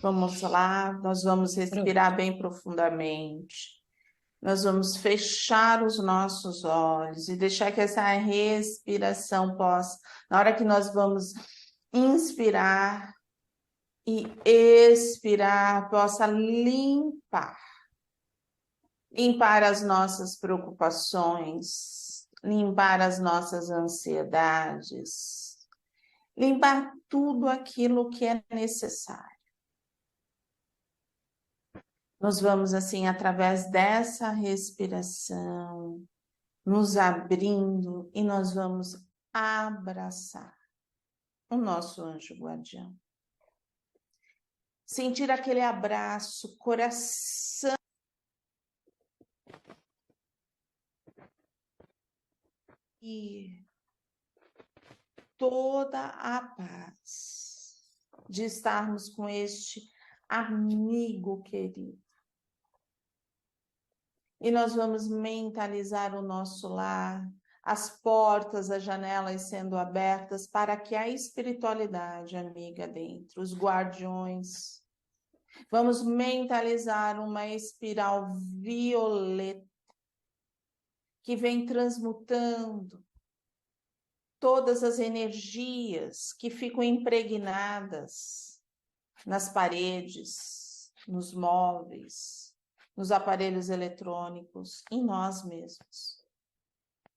Vamos lá, nós vamos respirar bem profundamente. Nós vamos fechar os nossos olhos e deixar que essa respiração possa, na hora que nós vamos inspirar e expirar, possa limpar as nossas preocupações, limpar as nossas ansiedades, limpar tudo aquilo que é necessário. Nós vamos, assim, através dessa respiração, nos abrindo e nós vamos abraçar o nosso anjo guardião. Sentir aquele abraço, coração. E toda a paz de estarmos com este amigo querido. E nós vamos mentalizar o nosso lar, as portas, as janelas sendo abertas para que a espiritualidade amiga dentro, os guardiões. Vamos mentalizar uma espiral violeta que vem transmutando todas as energias que ficam impregnadas nas paredes, nos móveis, nos aparelhos eletrônicos, em nós mesmos.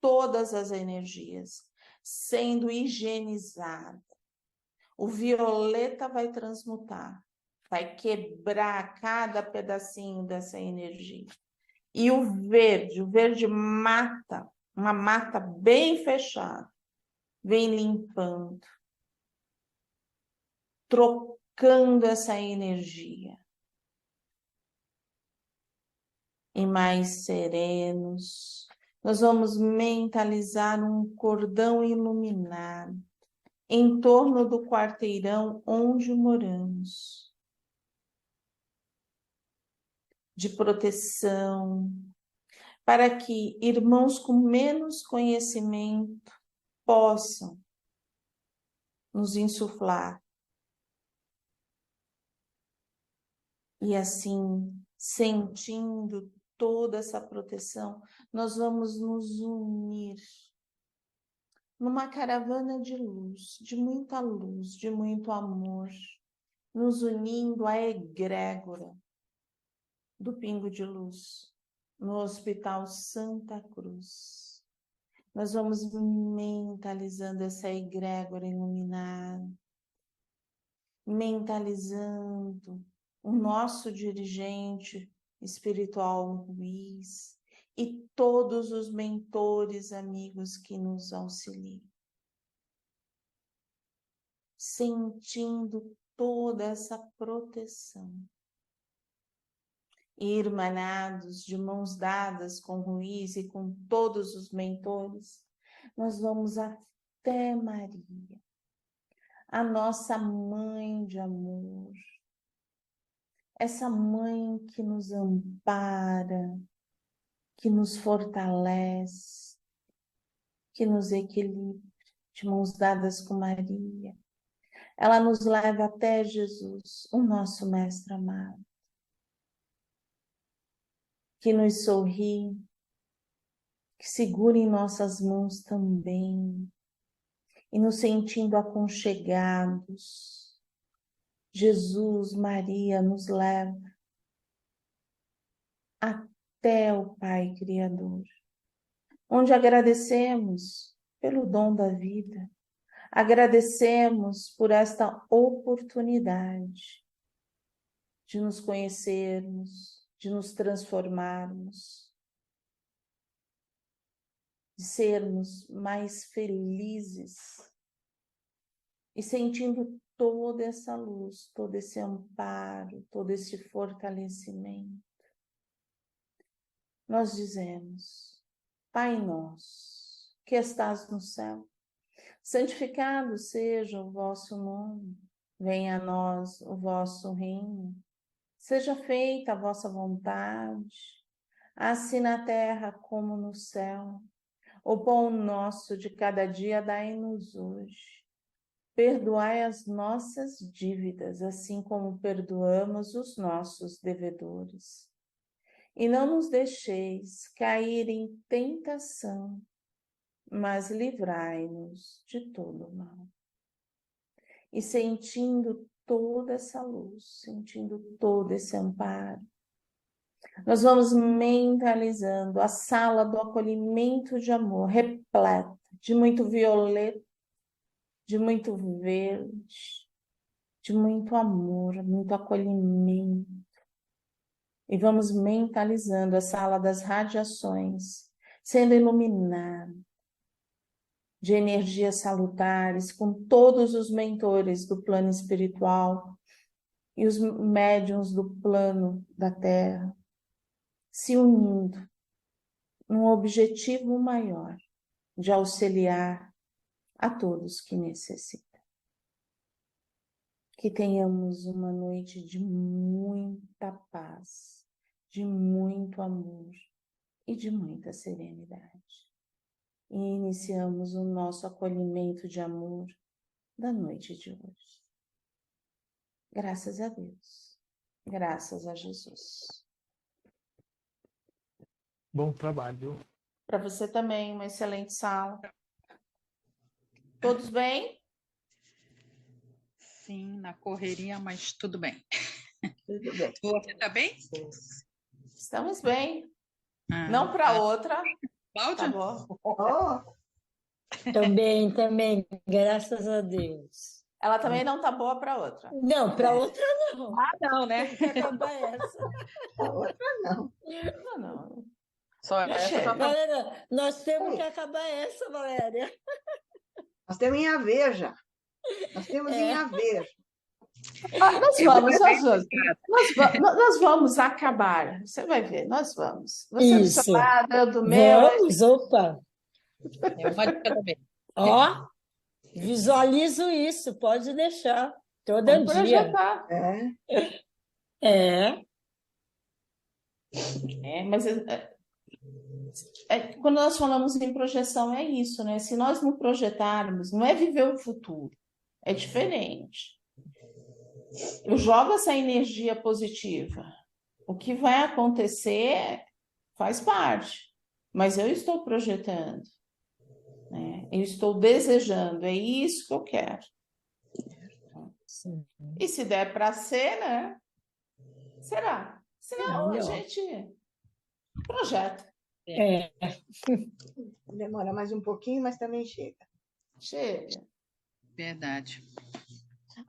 Todas as energias sendo higienizadas. O violeta vai transmutar, vai quebrar cada pedacinho dessa energia. E o verde mata, uma mata bem fechada, vem limpando, trocando essa energia. E mais serenos, nós vamos mentalizar um cordão iluminado em torno do quarteirão onde moramos, de proteção, para que irmãos com menos conhecimento possam nos insuflar. E assim, sentindo toda essa proteção, nós vamos nos unir numa caravana de luz, de muito amor, nos unindo à egrégora do Pingo de Luz, no Hospital Santa Cruz. Nós vamos mentalizando essa egrégora iluminada, mentalizando o nosso dirigente espiritual, Luiz, e todos os mentores, amigos que nos auxiliam. Sentindo toda essa proteção. Irmanados, de mãos dadas com Luiz e com todos os mentores, nós vamos até Maria, a nossa mãe de amor, essa mãe que nos ampara, que nos fortalece, que nos equilibra, de mãos dadas com Maria. Ela nos leva até Jesus, o nosso mestre amado, que nos sorri, que segura em nossas mãos também, e nos sentindo aconchegados. Jesus, Maria nos leva até o Pai Criador, onde agradecemos pelo dom da vida, agradecemos por esta oportunidade de nos conhecermos, de nos transformarmos, de sermos mais felizes e sentindo toda essa luz, todo esse amparo, todo esse fortalecimento. Nós dizemos: Pai nosso, que estás no céu, santificado seja o vosso nome, venha a nós o vosso reino, seja feita a vossa vontade, assim na terra como no céu. O pão nosso de cada dia dai-nos hoje. perdoai as nossas dívidas, assim como perdoamos os nossos devedores. E não nos deixeis cair em tentação, mas livrai-nos de todo mal. E sentindo toda essa luz, sentindo todo esse amparo, nós vamos mentalizando a sala do acolhimento de amor, repleta de muito violeta, de muito verde, de muito amor, muito acolhimento. E vamos mentalizando a sala das radiações, sendo iluminada de energias salutares, com todos os mentores do plano espiritual e os médiuns do plano da Terra, se unindo num objetivo maior de auxiliar a todos que necessitam. Que tenhamos uma noite de muita paz, de muito amor e de muita serenidade. E iniciamos o nosso acolhimento de amor da noite de hoje. Graças a Deus. Graças a Jesus. Bom trabalho. Para você também, uma excelente sala. Todos bem? Sim, na correria, mas tudo bem. Tudo bem. Você tá bem? Estamos bem. Ah, Não para outra. Cláudia? Tá bom. Oh, Também, graças a Deus. Ela também não tá boa para outra. Não, para outra não. Ah, não, né? Tem que acabar essa. a outra não. Não. Só Já essa chega. já tá... Valéria, nós temos que acabar essa, Valéria. Nós temos em Aveja. Nós temos em Aveja. Nós vamos acabar. Você vai ver, nós vamos. Você do Isso. seu lado, eu do meu. Vamos, opa. É uma de cada vez. Ó, visualizo isso, pode deixar. Todo Vamos dia. projetar. É, Mas quando nós falamos em projeção, é isso, né? Se nós não projetarmos, não é viver o futuro, é diferente. Eu jogo essa energia positiva. O que vai acontecer faz parte, mas eu estou projetando, né? Eu estou desejando, é isso que eu quero. sim. E se der para ser, né? Será. Senão a Melhor. gente projeta. É, Demora mais um pouquinho, mas também chega. Chega. Verdade.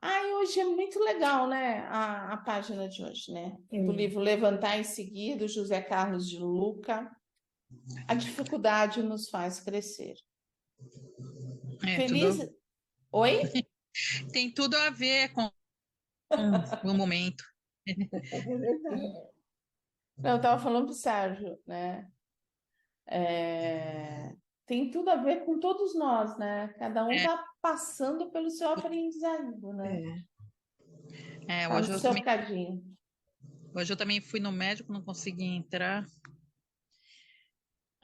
E hoje é muito legal, né? A página de hoje, né? Do livro Levantar e Seguir, do José Carlos de Luca. A dificuldade nos faz crescer. Feliz. Tudo... Oi? Tem tudo a ver com o momento. É verdade. Não, eu estava falando para o Sérgio, né? Tem tudo a ver com todos nós, né? Cada um está passando pelo seu aprendizado, né? Tá Hoje no eu seu também... cadinho. Hoje eu também fui no médico, não consegui entrar.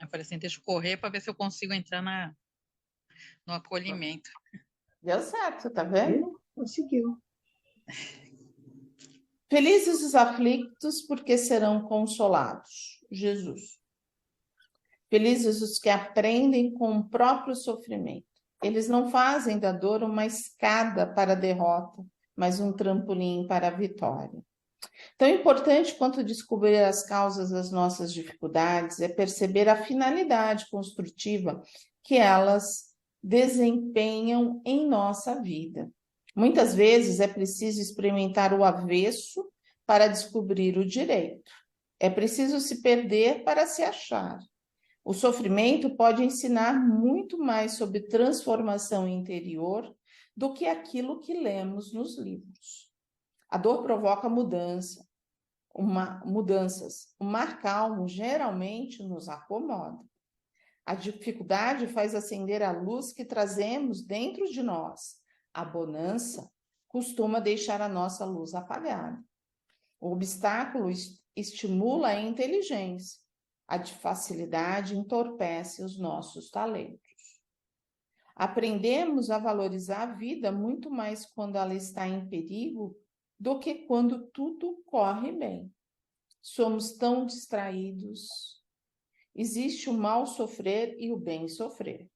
Eu falei assim, deixa eu correr para ver se eu consigo entrar no acolhimento. Deu certo, tá vendo? Conseguiu. Felizes os aflitos, porque serão consolados. Jesus. Felizes os que aprendem com o próprio sofrimento. Eles não fazem da dor uma escada para a derrota, mas um trampolim para a vitória. Tão importante quanto descobrir as causas das nossas dificuldades é perceber a finalidade construtiva que elas desempenham em nossa vida. Muitas vezes é preciso experimentar o avesso para descobrir o direito. É preciso se perder para se achar. O sofrimento pode ensinar muito mais sobre transformação interior do que aquilo que lemos nos livros. A dor provoca mudanças. O mar calmo geralmente nos acomoda. A dificuldade faz acender a luz que trazemos dentro de nós. A bonança costuma deixar a nossa luz apagada. O obstáculo estimula a inteligência. A facilidade entorpece os nossos talentos. Aprendemos a valorizar a vida muito mais quando ela está em perigo do que quando tudo corre bem. Somos tão distraídos. Existe o mal sofrer e o bem sofrer.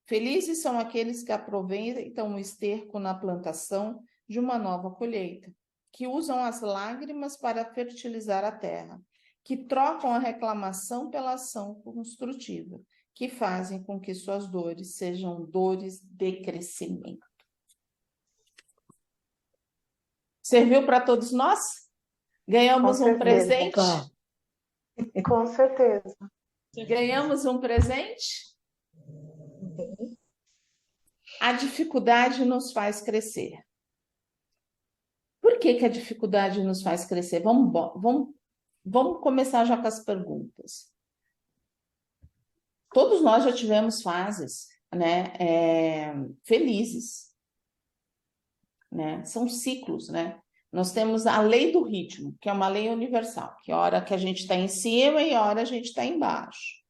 Felizes são aqueles que aproveitam o esterco na plantação de uma nova colheita, que usam as lágrimas para fertilizar a terra, que trocam a reclamação pela ação construtiva, que fazem com que suas dores sejam dores de crescimento. Serviu para todos nós? Ganhamos Com um certeza. presente? Tá. Com certeza. Ganhamos um presente? A dificuldade nos faz crescer. Por que que a dificuldade nos faz crescer? Vamos começar já com as perguntas. Todos nós já tivemos fases, né, felizes, né? São ciclos, né? Nós temos a lei do ritmo, que é uma lei universal, que a hora que a gente está em cima e a hora a gente está embaixo.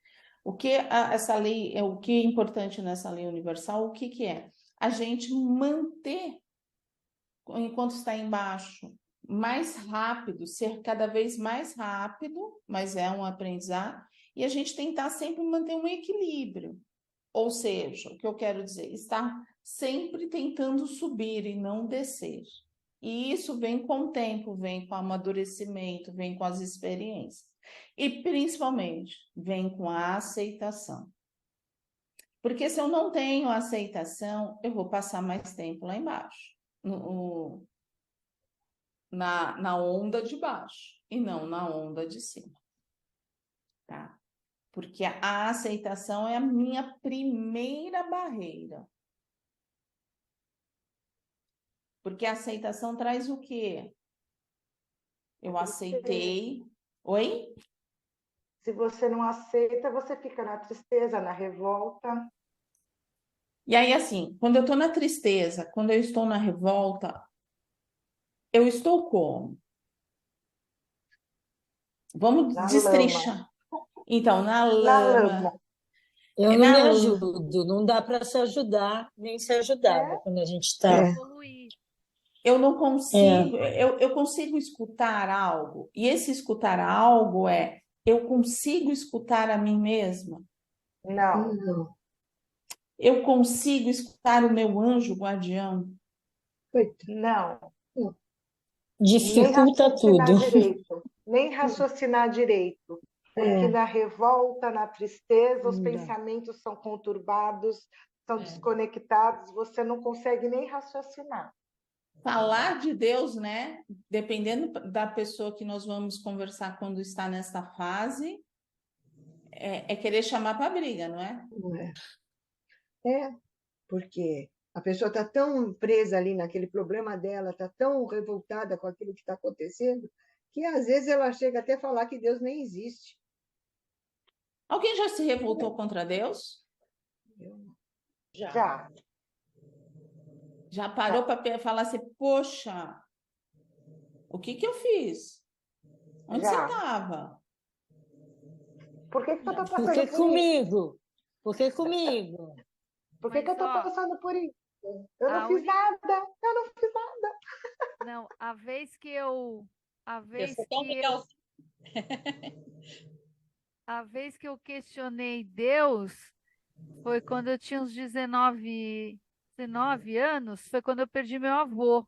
Essa lei, o que é importante nessa lei universal, o que é? A gente manter, enquanto está embaixo, mais rápido, ser cada vez mais rápido, mas é um aprendizado, e a gente tentar sempre manter um equilíbrio. Ou seja, o que eu quero dizer, estar sempre tentando subir e não descer. E isso vem com o tempo, vem com o amadurecimento, vem com as experiências. E, principalmente, vem com a aceitação. Porque se eu não tenho aceitação, eu vou passar mais tempo lá embaixo, na onda de baixo, e não na onda de cima. Tá? Porque a aceitação é a minha primeira barreira. Porque a aceitação traz o quê? Eu aceitei. Oi? Se você não aceita, você fica na tristeza, na revolta. E aí, assim, quando eu estou na tristeza, quando eu estou na revolta, eu estou como? Vamos Na destrinchar. lama. Então, na Na lama. lama. Eu não Na me lama. ajudo, não dá para se ajudar, nem se ajudar, né, quando a gente está. Evoluir. Eu não consigo, eu consigo escutar algo, e esse escutar algo eu consigo escutar a mim mesma? Não. Eu consigo escutar o meu anjo guardião? Não. Nem Dificulta raciocinar tudo. direito. Nem raciocinar direito. Porque na revolta, na tristeza, os Não dá. pensamentos são conturbados, são desconectados, você não consegue nem raciocinar. Falar de Deus, né? Dependendo da pessoa que nós vamos conversar quando está nessa fase, é querer chamar para briga, não é? Não é? É, porque a pessoa está tão presa ali naquele problema dela, está tão revoltada com aquilo que está acontecendo, que às vezes ela chega até a falar que Deus nem existe. Alguém já se revoltou contra Deus? Já. Já parou para falar assim, poxa, o que eu fiz? Onde você Já. estava? Por que eu estou Por passando que por isso? comigo? Por que comigo? Por que Mas, eu estou ó, passando por isso? Eu a não fiz única- nada. Eu não fiz nada. Não, a vez que eu. A Eu vez sou tão que eu, legalzinha. a vez que eu questionei Deus foi quando eu tinha uns 19 anos, foi quando eu perdi meu avô.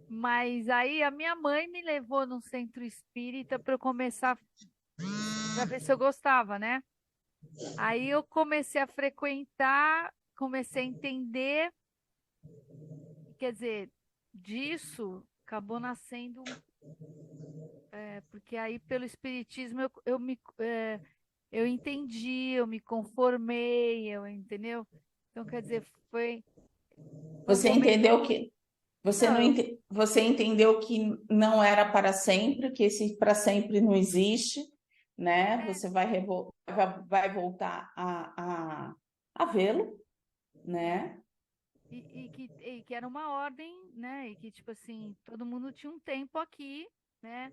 Mas aí a minha mãe me levou num centro espírita para eu começar para ver se eu gostava, né? Aí eu comecei a frequentar, comecei a entender, quer dizer, disso acabou nascendo, porque aí pelo espiritismo eu entendi, eu me conformei, entendeu? Então, quer dizer, foi um Você momento. entendeu que você Não, não você entendeu que não era para sempre, que esse para sempre não existe, né? Você vai voltar a vê-lo, né? e que era uma ordem, né? E que, tipo assim, todo mundo tinha um tempo aqui, né?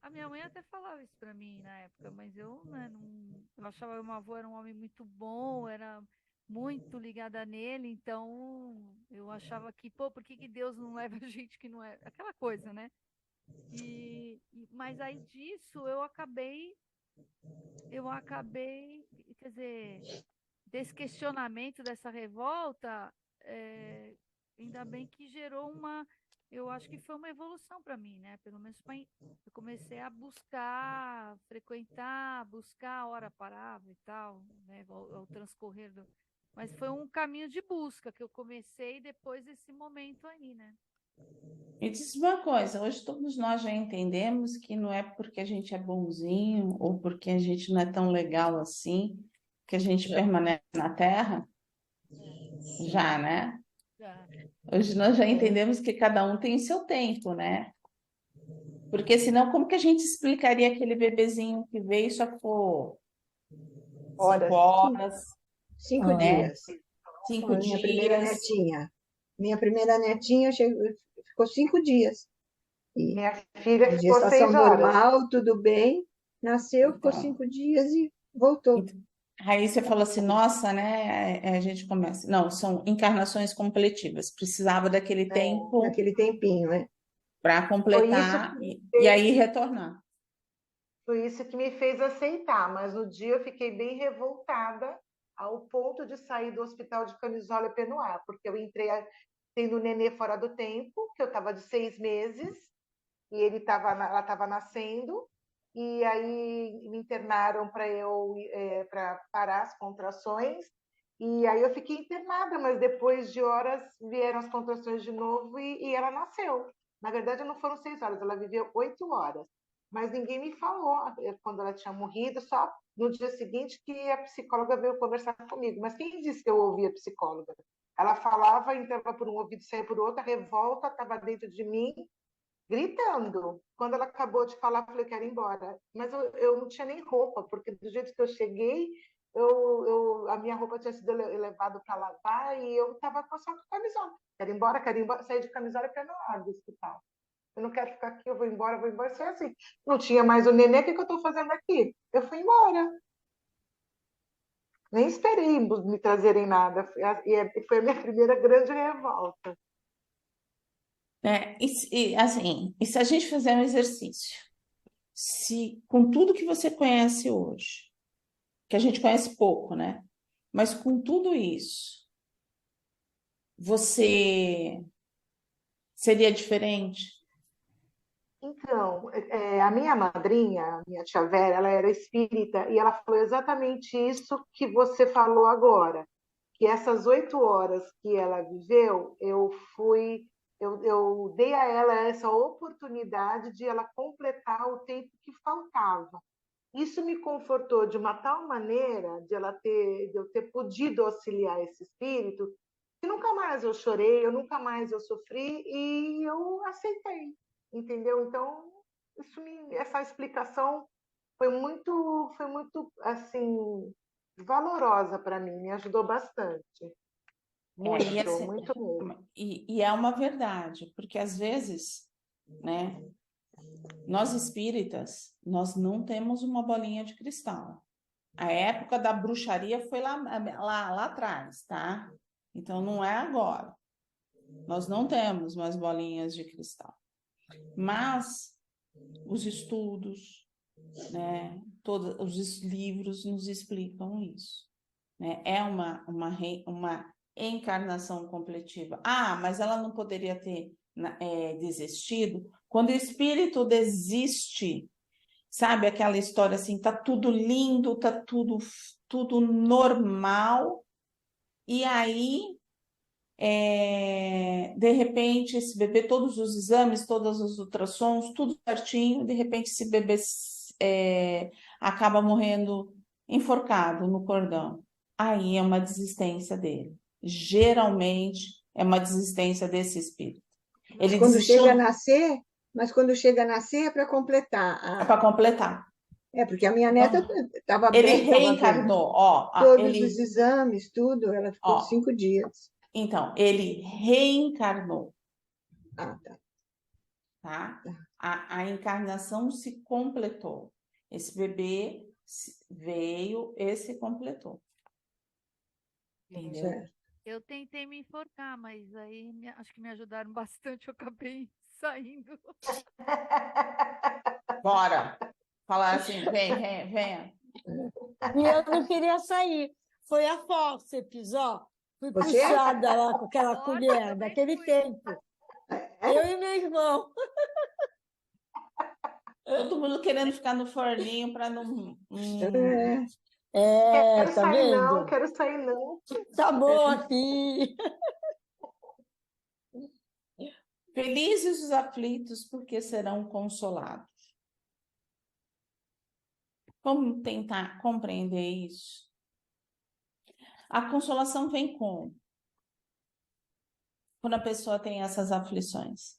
A minha mãe até falava isso pra mim na época, mas eu, né, não, eu achava que meu avô era um homem muito bom, era muito ligada nele, então eu achava que, pô, por que que Deus não leva a gente que não é aquela coisa, né? Mas aí disso quer dizer, desse questionamento, dessa revolta, ainda bem que gerou eu acho que foi uma evolução para mim, né? Pelo menos eu comecei a buscar, frequentar, buscar a hora parava e tal, né? Ao transcorrer Mas foi um caminho de busca que eu comecei depois desse momento aí, né? Me diz uma coisa, hoje todos nós já entendemos que não é porque a gente é bonzinho ou porque a gente não é tão legal assim que a gente Já. permanece na Terra, Sim. já, né? Já. Hoje nós já É. entendemos que cada um tem seu tempo, né? Porque senão como que a gente explicaria aquele bebezinho que veio e só ficou Horas. 5 horas, 5 dias. 5 A minha primeira dias? netinha. Minha primeira netinha ficou 5 dias. E Minha filha a ficou gestação 6 horas. normal, tudo bem. Nasceu, ficou Então, 5 dias e voltou. aí você falou assim, nossa, né? A gente começa. Não, são encarnações completivas. Precisava daquele tempo Naquele tempinho, né? para Foi isso completar que me e fez, aí retornar. foi isso que me fez aceitar, mas no dia eu fiquei bem revoltada ao ponto de sair do hospital de Camisola e Penoá, porque eu entrei tendo o nenê fora do tempo, que eu estava de 6 meses, e ela estava nascendo, e aí me internaram para parar as contrações, e aí eu fiquei internada, mas depois de horas vieram as contrações de novo e ela nasceu. Na verdade, não foram 6 horas, ela viveu 8 horas. Mas ninguém me falou quando ela tinha morrido, só no dia seguinte que a psicóloga veio conversar comigo. Mas quem disse que eu ouvia a psicóloga? Ela falava, entrava por um ouvido, saía por outro, a revolta estava dentro de mim, gritando. Quando ela acabou de falar, eu falei, quero ir embora. Mas eu não tinha nem roupa, porque do jeito que eu cheguei, a minha roupa tinha sido levada para lavar e eu estava só com camisola. Quero ir embora, sair de camisola para não do hospital. Eu não quero ficar aqui, eu vou embora, vou embora. Foi assim. Não tinha mais o nenê, o que eu estou fazendo aqui? Eu fui embora. Nem esperei me trazerem nada. Foi a minha primeira grande revolta. Né? Assim, e se a gente fizer um exercício, se com tudo que você conhece hoje, que a gente conhece pouco, né? Mas com tudo isso, você seria diferente? Então, a minha madrinha, a minha tia Vera, ela era espírita e ela falou exatamente isso que você falou agora, que essas 8 horas que ela viveu, eu dei a ela essa oportunidade de ela completar o tempo que faltava. Isso me confortou de uma tal maneira de eu ter podido auxiliar esse espírito, que nunca mais eu chorei, eu nunca mais eu sofri e eu aceitei, entendeu? Então, essa explicação foi muito assim valorosa para mim, me ajudou bastante, E, muito, assim, muito mesmo. e é uma verdade, porque às vezes, né, nós espíritas, nós não temos uma bolinha de cristal. A época da bruxaria foi lá atrás, tá? Então não é agora. Nós não temos mais bolinhas de cristal. Mas os estudos, né, todos os livros nos explicam isso. Né? É uma encarnação completiva. Ah, mas ela não poderia ter desistido? Quando o espírito desiste, sabe aquela história assim, tá tudo lindo, tá tudo normal, e aí, de repente, esse bebê, todos os exames, todos os ultrassons, tudo certinho, de repente esse bebê acaba morrendo enforcado no cordão. Aí é uma desistência dele. Geralmente é uma desistência desse espírito. Mas Ele quando chega a desistiu nascer, é para completar. para completar. Porque a minha neta Então, estava ele bem, estava bem. reencarnou, ó, Todos os exames, tudo, ela ficou ó, 5 dias. então, ele reencarnou, Ah, tá. tá? A encarnação se completou. Esse bebê veio e se completou. entendeu? Certo. Eu tentei me enforcar, mas aí acho que me ajudaram bastante, eu acabei saindo. Bora. Falar assim, venha. E eu não queria sair. Foi a fórceps, ó. Fui Você? puxada lá com aquela Olha, colher, também daquele fui. tempo. Eu e meu irmão. Todo mundo querendo ficar no forninho para não. É, Quero tá sair não, vendo? quero sair não. Tá bom aqui. Felizes os aflitos, porque serão consolados. Vamos tentar compreender isso? A consolação vem como? Quando a pessoa tem essas aflições.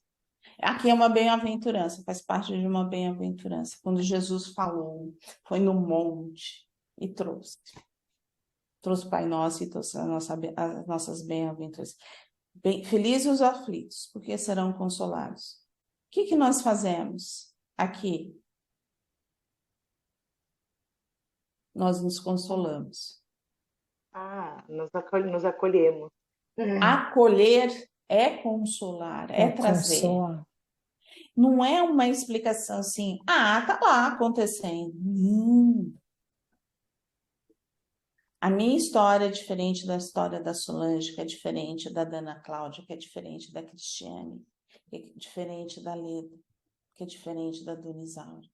Aqui é uma bem-aventurança, faz parte de uma bem-aventurança. Quando Jesus falou, foi no monte e trouxe. Trouxe o Pai Nosso e trouxe as nossas bem-aventuranças. Felizes os aflitos, porque serão consolados. O que nós fazemos aqui? Nós nos consolamos. Nos acolhemos. Acolher é consolar, é trazer. Consola. Não é uma explicação assim, tá lá acontecendo. A minha história é diferente da história da Solange, que é diferente da Ana Cláudia, que é diferente da Cristiane, que é diferente da Leda, que é diferente da Dona Isaura.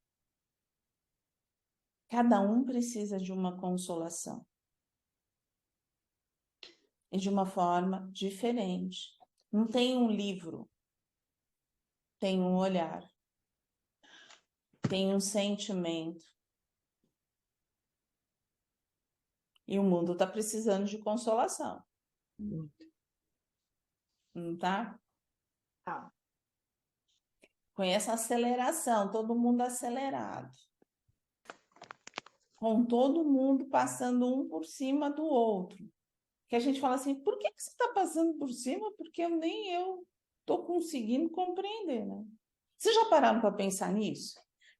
Cada um precisa de uma consolação. E de uma forma diferente. Não tem um livro, tem um olhar, tem um sentimento. E o mundo está precisando de consolação. Não tá? Tá. Com essa aceleração, todo mundo acelerado. Com todo mundo passando um por cima do outro. Que a gente fala assim, por que você está passando por cima? Porque nem eu estou conseguindo compreender, né? Vocês já pararam para pensar nisso?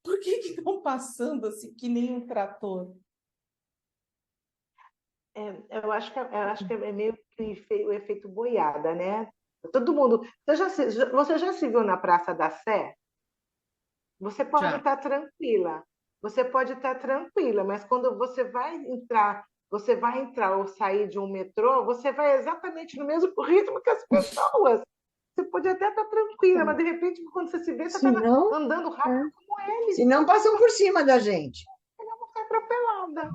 Por que estão passando assim que nem um trator? Eu acho que é meio que o efeito boiada, né? Todo mundo. Você já se viu na Praça da Sé? Você pode Já. estar tranquila. Você pode estar tranquila, mas quando você vai entrar ou sair de um metrô, você vai exatamente no mesmo ritmo que as pessoas. Você pode até estar tranquila, mas de repente, quando você se vê, você está andando rápido como eles. Se não, passam por cima da gente. Ela não ficar atropelada.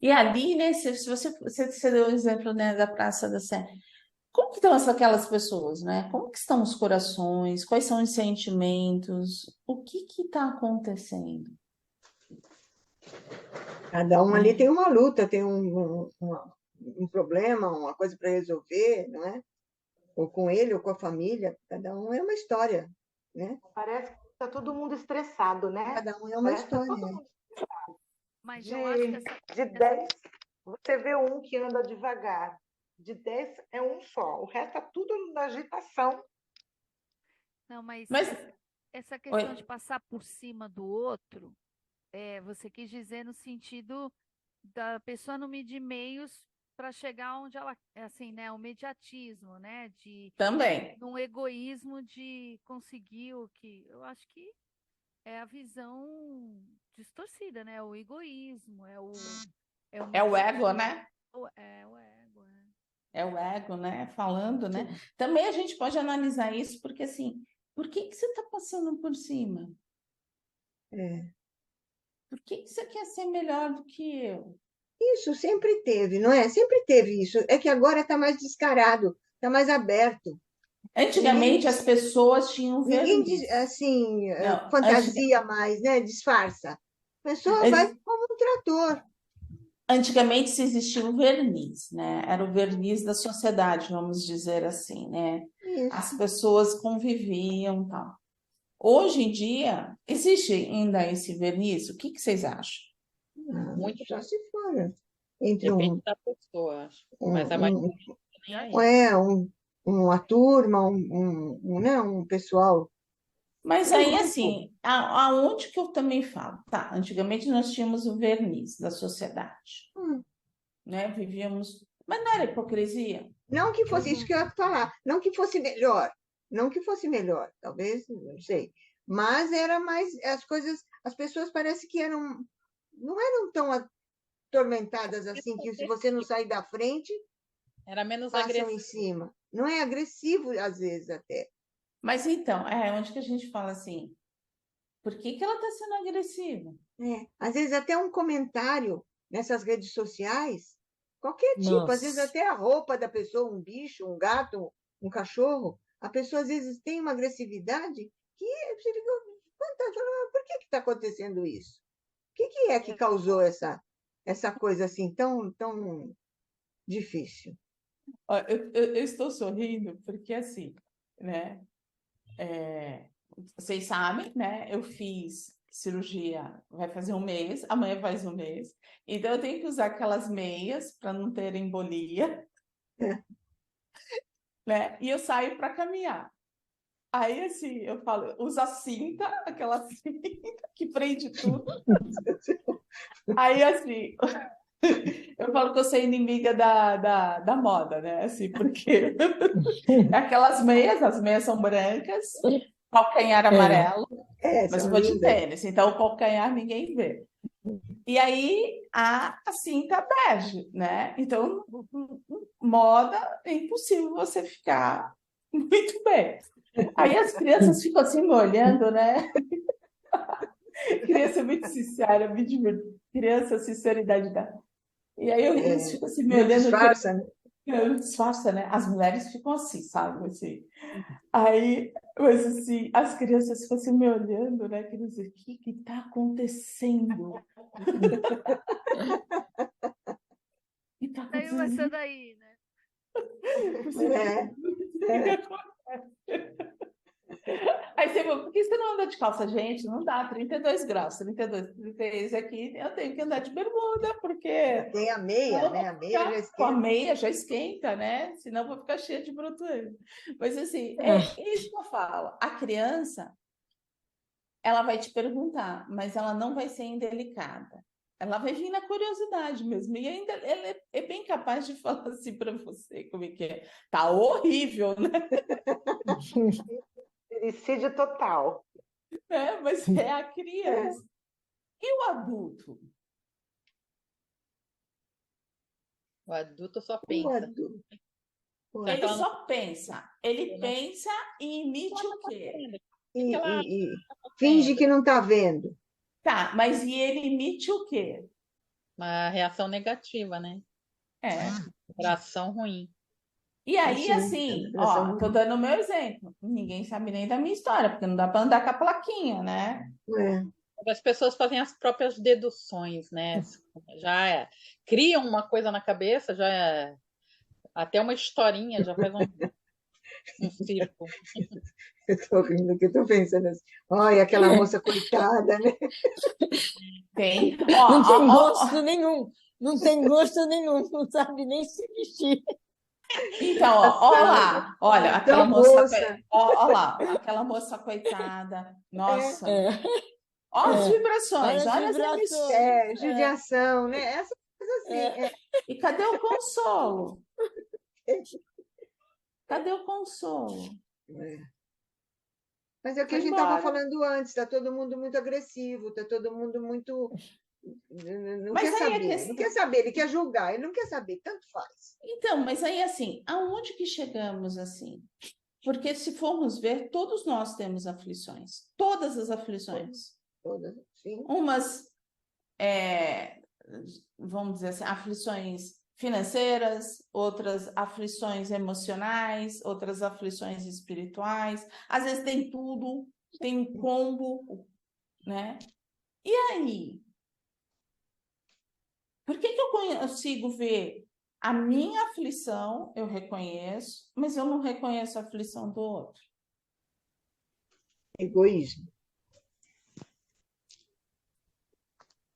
E ali, né, se você deu o exemplo, né, da Praça da Sé, como que estão aquelas pessoas, né? Como que estão os corações? Quais são os sentimentos? O que está acontecendo? Cada um ali tem uma luta, tem um problema, uma coisa para resolver, não é? Ou com ele, ou com a família. Cada um é uma história, né? Parece que está todo mundo estressado, né? Cada um é uma Parece que tá história. todo mundo Mas eu acho que de 10, você vê um que anda devagar. De 10 é um só. O resto é tudo na agitação. Não, mas Mas, essa questão oi, de passar por cima do outro, você quis dizer no sentido da pessoa não medir meios para chegar onde ela, assim, né, o mediatismo, né, também. um egoísmo de conseguir o que, eu acho que é a visão distorcida, né, o egoísmo, É o ego, né? É o ego, É o ego, né? Falando, né? Também a gente pode analisar isso, porque assim, por que você está passando por cima? Por que você quer ser melhor do que eu? Isso sempre teve, não é? Sempre teve isso. É que agora está mais descarado, está mais aberto. Antigamente as pessoas tinham verniz. Assim, Não, fantasia mais, né? Disfarça. A pessoa vai como um trator. Antigamente se existia o verniz, né? Era o verniz da sociedade, vamos dizer assim, né? Isso. As pessoas conviviam, tal. Hoje em dia, existe ainda esse verniz? O que vocês acham? Muito Só se for entre depende da pessoa, acho. Mas a maioria nem aí. uma turma, né, um pessoal. Mas aí, assim, aonde que eu também falo? Tá, antigamente nós tínhamos o verniz da sociedade. né? Vivíamos, mas não era hipocrisia. Não que fosse isso que eu ia falar, não que fosse melhor, não que fosse melhor, talvez, não sei. Mas era mais, as coisas, as pessoas parece que não eram tão atormentadas assim, que se você não sair da frente, Era menos passam em agressivo. cima. Não é agressivo, às vezes, até. Mas então, é onde que a gente fala assim, por que que ela está sendo agressiva? Às vezes até um comentário nessas redes sociais, qualquer tipo, às vezes Nossa. até a roupa da pessoa, um bicho, um gato, um cachorro, a pessoa às vezes tem uma agressividade que você fica, por que está acontecendo isso? O que é que causou essa coisa assim tão difícil? Ó, eu estou sorrindo porque assim, né? Vocês sabem, né? Eu fiz cirurgia, vai fazer um mês, amanhã faz um mês. Então eu tenho que usar aquelas meias para não ter embolia, né? E eu saio para caminhar. Aí assim, eu falo, usa cinta, aquela cinta que prende tudo. Aí assim, eu falo que eu sou inimiga da moda, né? Assim, porque aquelas meias, as meias são brancas, calcanhar amarelo, mas São eu vou de lindas. tênis, então o calcanhar ninguém vê. E aí a cinta bege, né? Então, moda é impossível você ficar muito bem. Aí as crianças ficam assim me olhando, né? Queria ser muito sincera, me divertir. Criança, sinceridade da. E aí eles ficam assim me Não olhando, disfarça, né? disfarça, né? As mulheres ficam assim, sabe? Assim. Aí, mas assim, as crianças ficam assim me olhando, né? Querendo dizer, o que está acontecendo? O que está Saiu essa acontecendo? daí, né? Aí você fala, por que você não anda de calça? Gente, não dá, 32 graus, 32, 33 aqui, eu tenho que andar de bermuda, porque Tem a meia, né? A meia já com a esquenta. meia já esquenta, né? Senão eu vou ficar cheia de brotoeiro. Mas assim, Ah, é isso que eu falo. A criança, ela vai te perguntar, mas ela não vai ser indelicada. Ela vai vir na curiosidade mesmo. E ainda ela é bem capaz de falar assim para você, como é que é? Tá horrível, né? Suicídio total. Mas é a criança. E o adulto? O adulto só O pensa. adulto. Será que Ele ela não só pensa. Ele não pensa e emite o quê? entende? O E, que ela e está finge fazendo? que não está vendo. Tá, mas e ele emite o quê? Uma reação negativa, né? É. Reação ruim. E aí, Assim, assim, elas ó, são- tô dando o meu exemplo. Ninguém sabe nem da minha história, porque não dá para andar com a plaquinha, né? As pessoas fazem as próprias deduções, né? Criam uma coisa na cabeça, até uma historinha, já faz um circo. Eu estou rindo que estou pensando assim. Olha, aquela moça coitada, né? Tem. não tem gosto Ó. nenhum. Não tem gosto nenhum. Não sabe nem se vestir. Então, ó lá. Olha, aquela Tão moça. moça. Ó lá, aquela moça coitada. Nossa. É, Ó as é. vibrações, Olha as olha as emissões. vibrações. Judiação, né? Essas coisas assim. E cadê o consolo? Cadê o consolo? Mas é o que a Foi gente estava embora. falando antes, está todo mundo muito agressivo, está todo mundo muito. Não Mas quer aí a saber, questão- não quer saber, ele quer julgar, ele não quer saber, tanto faz. Então, mas aí assim, aonde que chegamos assim? Porque se formos ver, todos nós temos aflições, todas as aflições. Todas, sim. Umas, vamos dizer assim, aflições financeiras, outras aflições emocionais, outras aflições espirituais. Às vezes tem tudo, tem um combo, né? E aí? Por que eu consigo ver a minha aflição, eu reconheço, mas eu não reconheço a aflição do outro? Egoísmo.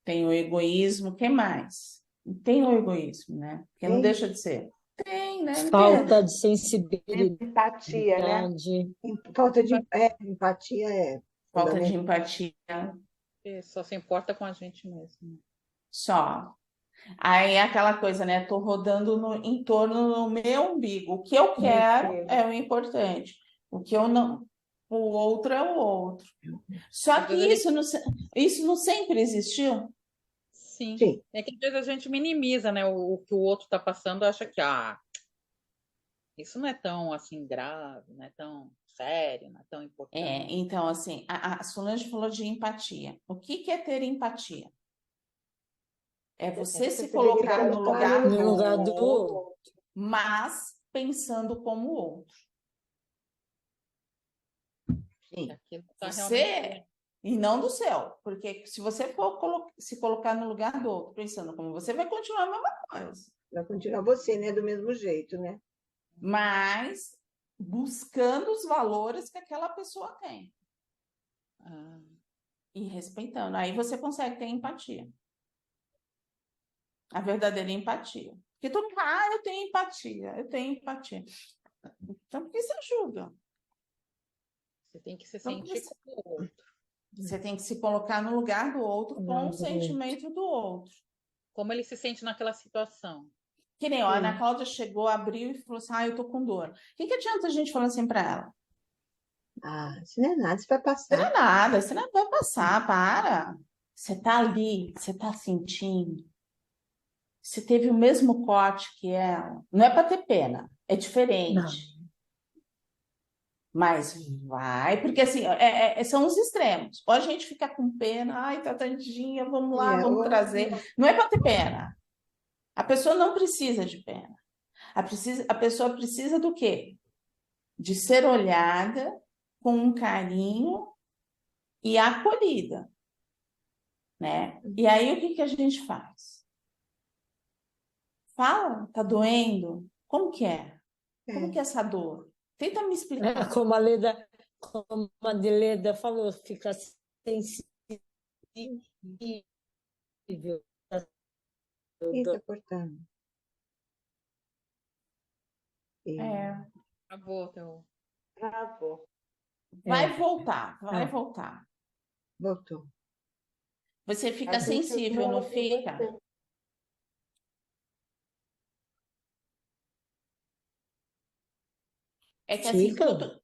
Tem o egoísmo, o que mais? Tem o egoísmo, né? Porque não Tem. deixa de ser. Tem, né? Não tem. Falta de sensibilidade. Empatia, né? Falta de empatia é Falta de fundamental. empatia, Só se importa com a gente mesmo. só. Aí é aquela coisa, né? Tô rodando em torno do meu umbigo. O que eu quero é o importante. O que eu não, o outro é o outro. Só Às que vezes a gente, isso não sempre existiu. sim. Sim, É que às vezes a gente minimiza, né, o que o outro está passando, acha que isso não é tão assim grave, não é tão sério, não é tão importante. Então, assim, a Solange falou de empatia. O que que é ter empatia? É você se você tem que colocar no colocar no lugar No do lugar lugar. do outro, outro. mas pensando como o outro. Sim, Aquilo está Você realmente. e não do céu, porque se você for se colocar no lugar do outro, pensando como você, vai continuar a mesma coisa, vai continuar você, né? Do mesmo jeito, né? mas buscando os valores que aquela pessoa tem Ah, e respeitando. Aí você consegue ter empatia, a verdadeira empatia. Porque todo mundo fala, eu tenho empatia, eu tenho empatia. Então, por que você julga? você tem que se Então, por que sentir como o outro. você tem que se colocar no lugar do outro com o Não, do outro. sentimento do outro. Como ele se sente naquela situação. Que nem ó, a Ana Sim. Cláudia chegou, abriu e falou assim: eu tô com dor. O que que adianta a gente falar assim para ela? Isso não é nada, isso vai Isso não passar. é nada, isso não vai passar, para. Você tá ali, você tá sentindo. Você teve o mesmo corte que ela. Não é para ter pena, é Não. diferente. Mas vai, porque assim, são os extremos. Ou a gente fica com pena, ai, tá tadinha, vamos lá, vamos trazer. Não é para ter pena. A pessoa não precisa de pena. A pessoa precisa do quê? De ser olhada com um carinho e acolhida, né? E aí o que que a gente faz? Fala, tá doendo? Como que é? Como que é essa dor? Tenta me explicar. Como a Leda falou, fica sensível. Está cortando. É, Acabou teu. Travou. vai voltar, vai Ah, voltar. Voltou. Você A fica gente sensível, não não ouviu fica? você. É que assim, fica? tudo.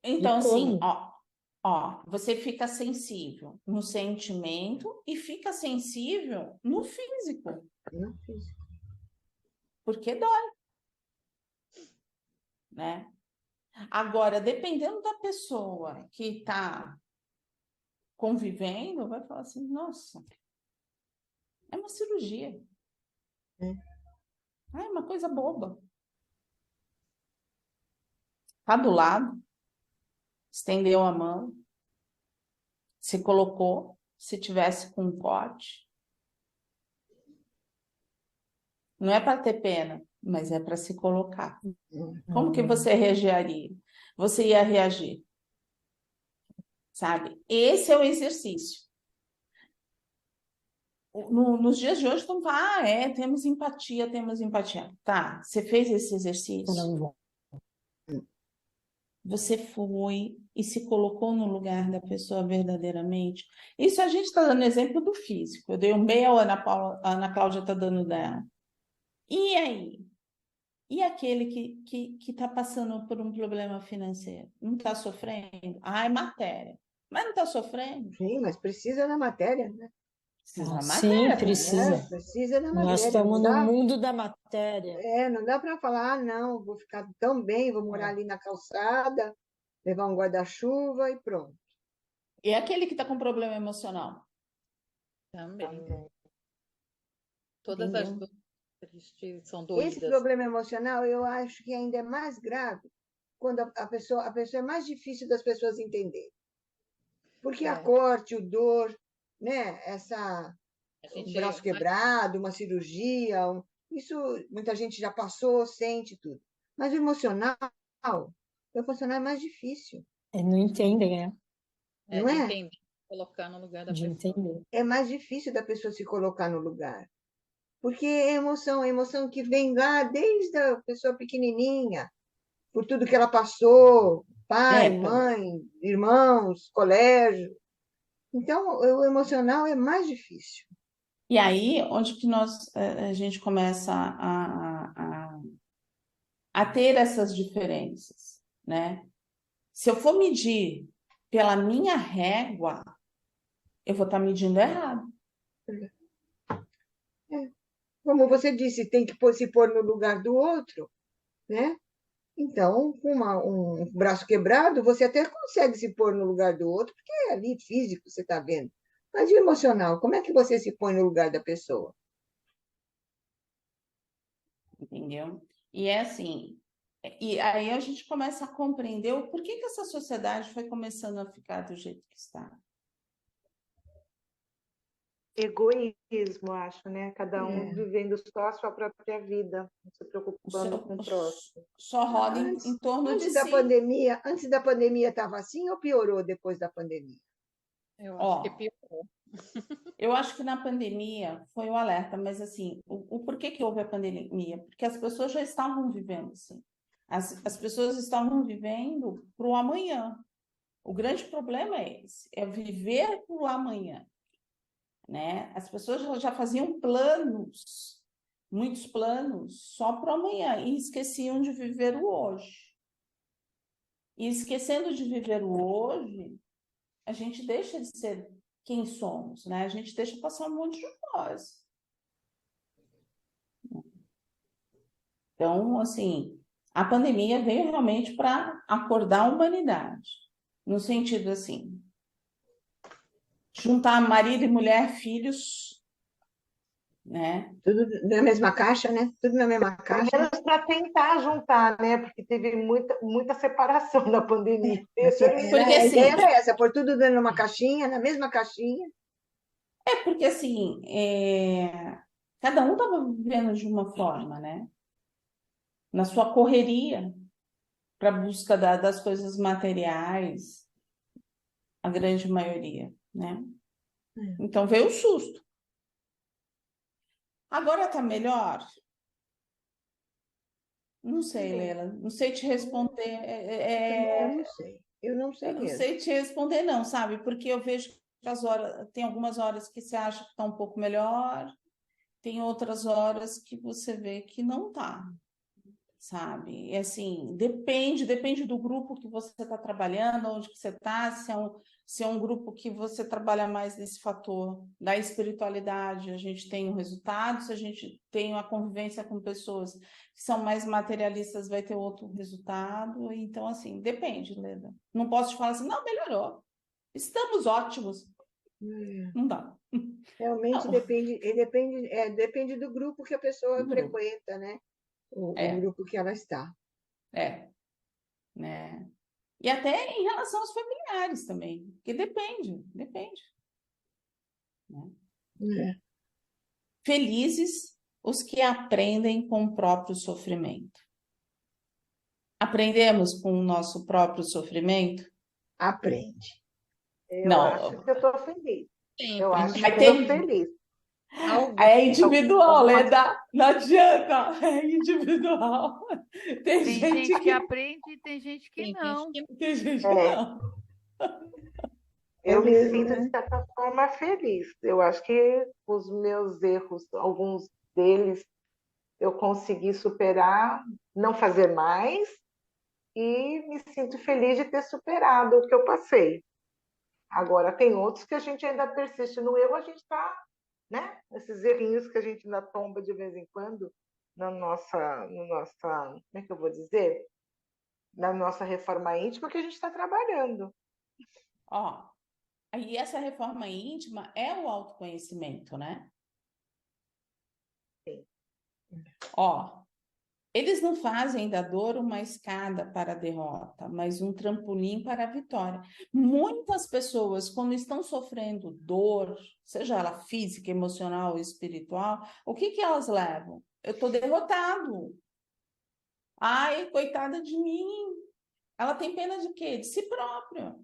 E Então, assim, como? ó, você fica sensível no sentimento e fica sensível no físico, Não fiz. porque dói, né? Agora, dependendo da pessoa que está convivendo, vai falar assim: nossa, é uma cirurgia. É. Ah, é uma coisa boba. Tá do lado, estendeu a mão, se colocou, se tivesse com um corte. Não é para ter pena, mas é para se colocar. Como que você reagiria? Você ia reagir, sabe? Esse é o exercício. Nos dias de hoje, todo mundo fala, temos empatia, temos empatia. Tá, você fez esse exercício? Não vou. Você foi e se colocou no lugar da pessoa verdadeiramente? Isso a gente está dando exemplo do físico. Eu dei um meia, a Ana Cláudia está dando dela. E aí? E aquele que está passando por um problema financeiro? Não está sofrendo? Ah, é matéria. Mas não está sofrendo? Sim, mas precisa da matéria, né? Precisa da Sim, matéria precisa. também. Precisa da Nós matéria. estamos no mundo da matéria. Não dá para falar, não, vou ficar tão bem, vou morar ali na calçada, levar um guarda-chuva e pronto. E aquele que está com problema emocional? Também. Também. Todas as Entendeu? dores tristes são Esse doídas. problema emocional, eu acho que ainda é mais grave quando a pessoa é mais difícil das pessoas entenderem. Porque a É. corte, o dor, né? A Um gente braço quebrado, uma cirurgia, isso muita gente já passou, sente tudo. Mas o emocional é mais difícil, Não entendem, né? não de é? entender, colocar no lugar da De pessoa. entender. É mais difícil da pessoa se colocar no lugar. Porque é emoção que vem lá desde a pessoa pequenininha, por tudo que ela passou, pai, É, mãe, irmãos, colégio. Então, o emocional é mais difícil. E aí, onde que a gente começa a ter essas diferenças, né? Se eu for medir pela minha régua, eu vou estar medindo errado. Como você disse, tem que se pôr no lugar do outro, né? Então, com um braço quebrado, você até consegue se pôr no lugar do outro, porque é ali físico, você está vendo. Mas e emocional? Como é que você se põe no lugar da pessoa? Entendeu? E é assim, e aí a gente começa a compreender o porquê que essa sociedade foi começando a ficar do jeito que está. Egoísmo, acho, né? Cada um É. vivendo só a sua própria vida, não se preocupando com o próximo. Só roda Antes, em torno de antes da si. pandemia estava assim ou piorou depois da pandemia? Eu Ó, acho que piorou. eu acho que na pandemia foi o alerta, mas assim, o porquê que houve a pandemia? Porque as pessoas já estavam vivendo assim. As pessoas estavam vivendo para o amanhã. O grande problema é esse, é viver para o amanhã, né? As pessoas já faziam planos, muitos planos, só para o amanhã, e esqueciam de viver o hoje. E esquecendo de viver o hoje, a gente deixa de ser quem somos, né? A gente deixa passar um monte de nós. Então, assim, a pandemia veio realmente para acordar a humanidade, no sentido assim, juntar marido e mulher, filhos, né? Tudo na mesma caixa, né? Tudo na mesma Pelo caixa. menos para tentar juntar, né? Porque teve muita separação na pandemia. Esse era o Porque A ideia assim, era essa, pôr tudo dentro de uma caixinha, na mesma caixinha. porque assim, cada um estava vivendo de uma forma, né? Na sua correria para busca das coisas materiais, a grande maioria, né? Então veio o susto. Agora está melhor? Não sei, Leila. Não sei te responder. Eu não sei. Eu não sei Eu não mesmo. sei te responder, não, sabe? Porque eu vejo que as horas, tem algumas horas que você acha que está um pouco melhor, tem outras horas que você vê que não está, sabe? E assim, depende do grupo que você está trabalhando, onde que você está, se é um grupo que você trabalha mais nesse fator da espiritualidade, a gente tem um resultado, se a gente tem uma convivência com pessoas que são mais materialistas, vai ter outro resultado. Então, assim, depende, Leda. Não posso te falar assim, não, melhorou. Estamos ótimos. Não dá. Realmente Não, depende do grupo que a pessoa do grupo. frequenta, né? O É, grupo que ela está. né? E até em relação aos familiares também, porque depende. Né? É. Felizes os que aprendem com o próprio sofrimento. Aprendemos com o nosso próprio sofrimento? Aprende. Eu acho Não, que eu estou feliz. Eu Sempre. acho que vai eu ter. estou feliz. É individual, Algumas Leda. Não adianta. É individual. Tem Tem gente gente que que. aprende e tem gente que Tem não. gente que Tem gente que É, não. É eu me mesmo, sinto, de né? certa forma, feliz. Eu acho que os meus erros, alguns deles, eu consegui superar, não fazer mais, e me sinto feliz de ter superado o que eu passei. Agora, tem outros que a gente ainda persiste no erro, a gente está, né? Esses errinhos que a gente ainda tomba de vez em quando como é que eu vou dizer? Na nossa reforma íntima que a gente está trabalhando. Ó, aí essa reforma íntima é o autoconhecimento, né? Sim. Ó, eles não fazem da dor uma escada para a derrota, mas um trampolim para a vitória. Muitas pessoas, quando estão sofrendo dor, seja ela física, emocional ou espiritual, o que que elas levam? Eu estou derrotado. Ai, coitada de mim. Ela tem pena de quê? De si própria.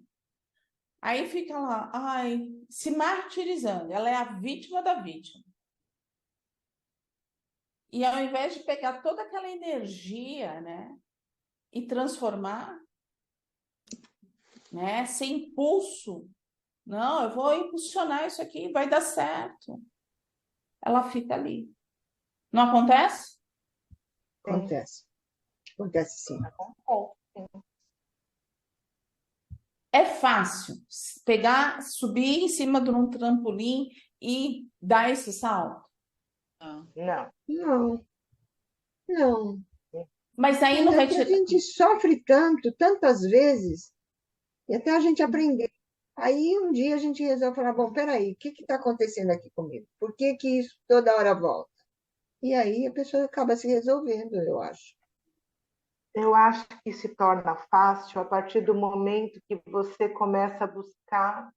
Aí fica lá, ai, se martirizando. Ela é a vítima da vítima. E ao invés de pegar toda aquela energia, né, e transformar, né, sem impulso, não, eu vou impulsionar isso aqui, vai dar certo. ela fica ali. Não acontece? Sim. Acontece. Acontece sim. É fácil pegar, subir em cima de um trampolim e dar esse salto. Não. Não. Não, não. Mas aí Mas não é vai que a tirar. gente sofre tanto, tantas vezes, e até a gente aprender. Aí um dia a gente resolve falar, bom, peraí, o que está acontecendo aqui comigo? Por que que isso toda hora volta? E aí a pessoa acaba se resolvendo, eu acho. Eu acho que se torna fácil a partir do momento que você começa a buscar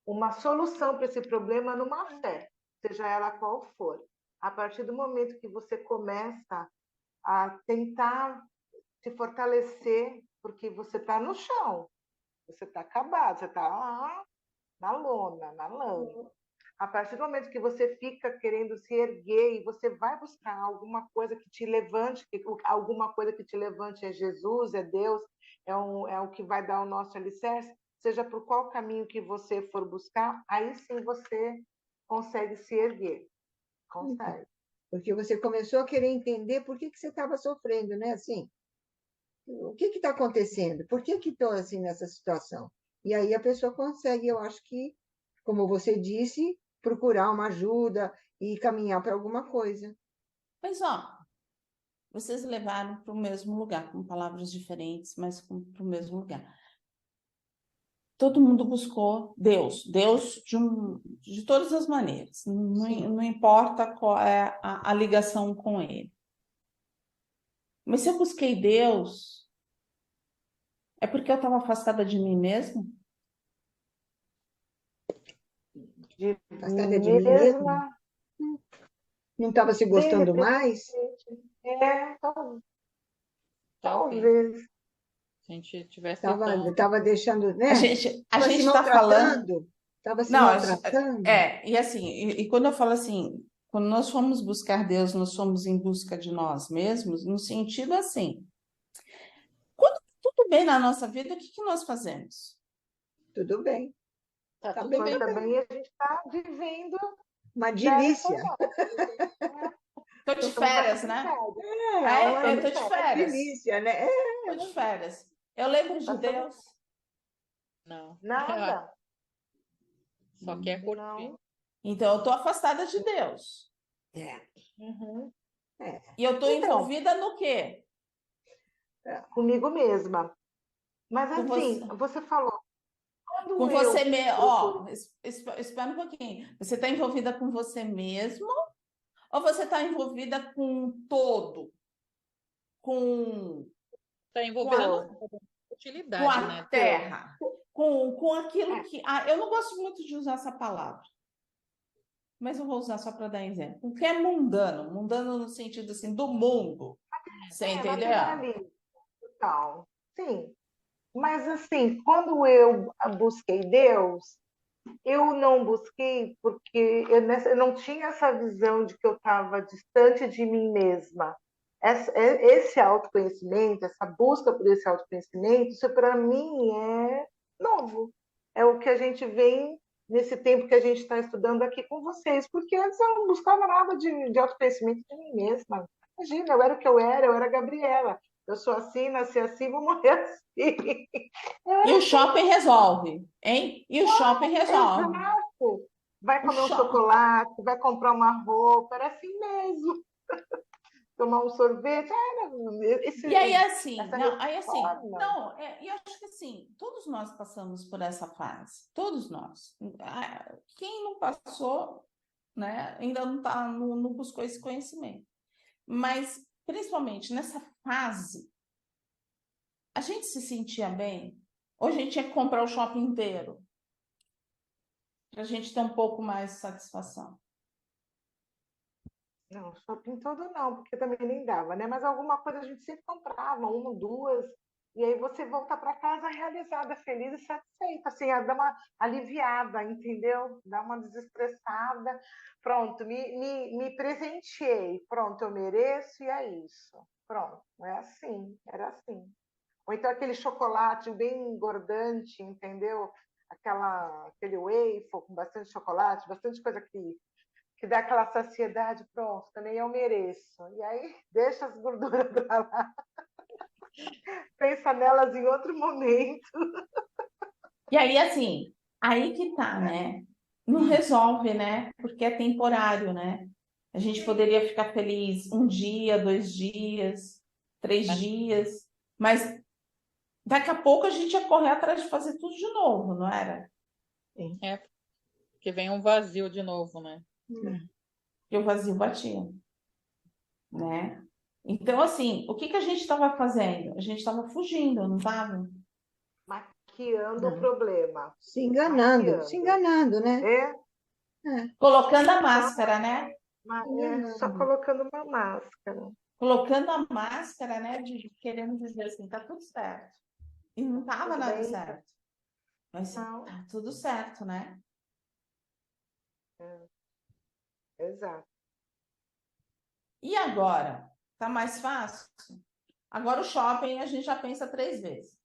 uma solução para esse problema numa fé, seja ela qual for. A partir do momento que você começa a tentar se fortalecer, porque você está no chão, você está acabado, você está lá na lona, na lama. A partir do momento que você fica querendo se erguer e você vai buscar alguma coisa que te levante, alguma coisa que te levante é Jesus, é Deus, é o que vai dar o nosso alicerce, seja por qual caminho que você for buscar, aí sim você consegue se erguer. Consegue. Porque você começou a querer entender por que que você estava sofrendo, né? Assim, o que está acontecendo? Por que que estou assim nessa situação? E aí a pessoa consegue, eu acho que, como você disse, procurar uma ajuda e caminhar para alguma coisa. Mas, ó, vocês levaram para o mesmo lugar, com palavras diferentes, mas para o mesmo lugar. Todo mundo buscou Deus, Deus de todas as maneiras, não importa qual é a ligação com Ele. Mas se eu busquei Deus, é porque eu estava afastada de mim mesma? De Afastada de mim mim mesma? mesma, Não estava se de gostando repente, mais? Talvez. talvez. Se a gente tivesse Estava deixando, A né? gente Estava se está falando. maltratando. Estava se Não, maltratando. e assim, e quando eu falo assim, quando nós fomos buscar Deus, nós fomos em busca de nós mesmos, no sentido assim, quando tudo bem na nossa vida, o que nós fazemos? Tudo bem. tá Está tudo bem Quando bem. também a gente está vivendo uma dessa delícia. forma. Tô de Estamos férias, né? aproveitados. Eu tô de Uma férias. delícia, né? Tô de férias. Eu lembro de Passando Deus. Não. nada. Só quer curtir. Não. Então eu tô afastada de Deus. É. Uhum. E eu tô Então, envolvida no quê? comigo mesma. Mas Com assim, você. você falou, Com quando você eu mesmo. procuro. Ó, espera um pouquinho. Você está envolvida com você mesmo ou você está envolvida com todo? Com, Está com, a, envolvida Então, na com utilidade, a né? terra? Com aquilo é, que. Ah, eu não gosto muito de usar essa palavra, mas eu vou usar só para dar exemplo. O que é mundano? Mundano no sentido assim, do mundo. Você entendeu? materialismo e tal. Sim. Mas assim, quando eu busquei Deus, eu não busquei porque eu não tinha essa visão de que eu estava distante de mim mesma. Esse autoconhecimento, essa busca por esse autoconhecimento, isso para mim é novo. É o que a gente vem nesse tempo que a gente está estudando aqui com vocês, porque antes eu não buscava nada de autoconhecimento de mim mesma. Imagina, eu era o que eu era a Gabriela. Eu sou assim, nasci assim, vou morrer assim. E o shopping resolve, hein? E o shopping resolve. Exato. Vai O comer um shopping. chocolate, vai comprar uma roupa, era assim mesmo. Tomar um sorvete, E aí, assim, essa não, aí assim, reforma. não, e acho que assim, todos nós passamos por essa fase, todos nós. Quem não passou, né, ainda não buscou esse conhecimento. Mas, principalmente nessa fase, a gente se sentia bem, ou a gente tinha que comprar o shopping inteiro, para a gente ter um pouco mais de satisfação. Não, shopping todo não, porque também nem dava, né? Mas alguma coisa a gente sempre comprava, uma, duas, e aí você volta para casa realizada, feliz e satisfeita, assim, dá uma aliviada, entendeu? Dá uma desestressada. Pronto, me presenteei, pronto, eu mereço e é isso. Pronto, é assim, era assim. Ou então aquele chocolate bem engordante, entendeu? Aquele waffle com bastante chocolate, bastante coisa que que dá aquela saciedade, pronto, também eu mereço. E aí deixa as gorduras pra lá, pensa nelas em outro momento. E aí, assim, aí que tá, né? Não resolve, né? Porque é temporário, né? A gente poderia ficar feliz um dia, 2 dias, 3 dias, mas daqui a pouco a gente ia correr atrás de fazer tudo de novo, não era? É, porque vem um vazio de novo, né? E o vazio batia, né? Então, assim, o que que a gente estava fazendo? A gente estava fugindo, não estava? Maquiando o Não. problema. Se enganando, né? É, Colocando a só, máscara, né? só colocando uma máscara. Colocando a máscara, né? De querendo dizer assim, tá tudo certo. E não estava Tudo nada bem? certo. Mas Não. tá tudo certo, né? Exato. E agora? Tá mais fácil? Agora o shopping a gente já pensa 3 vezes.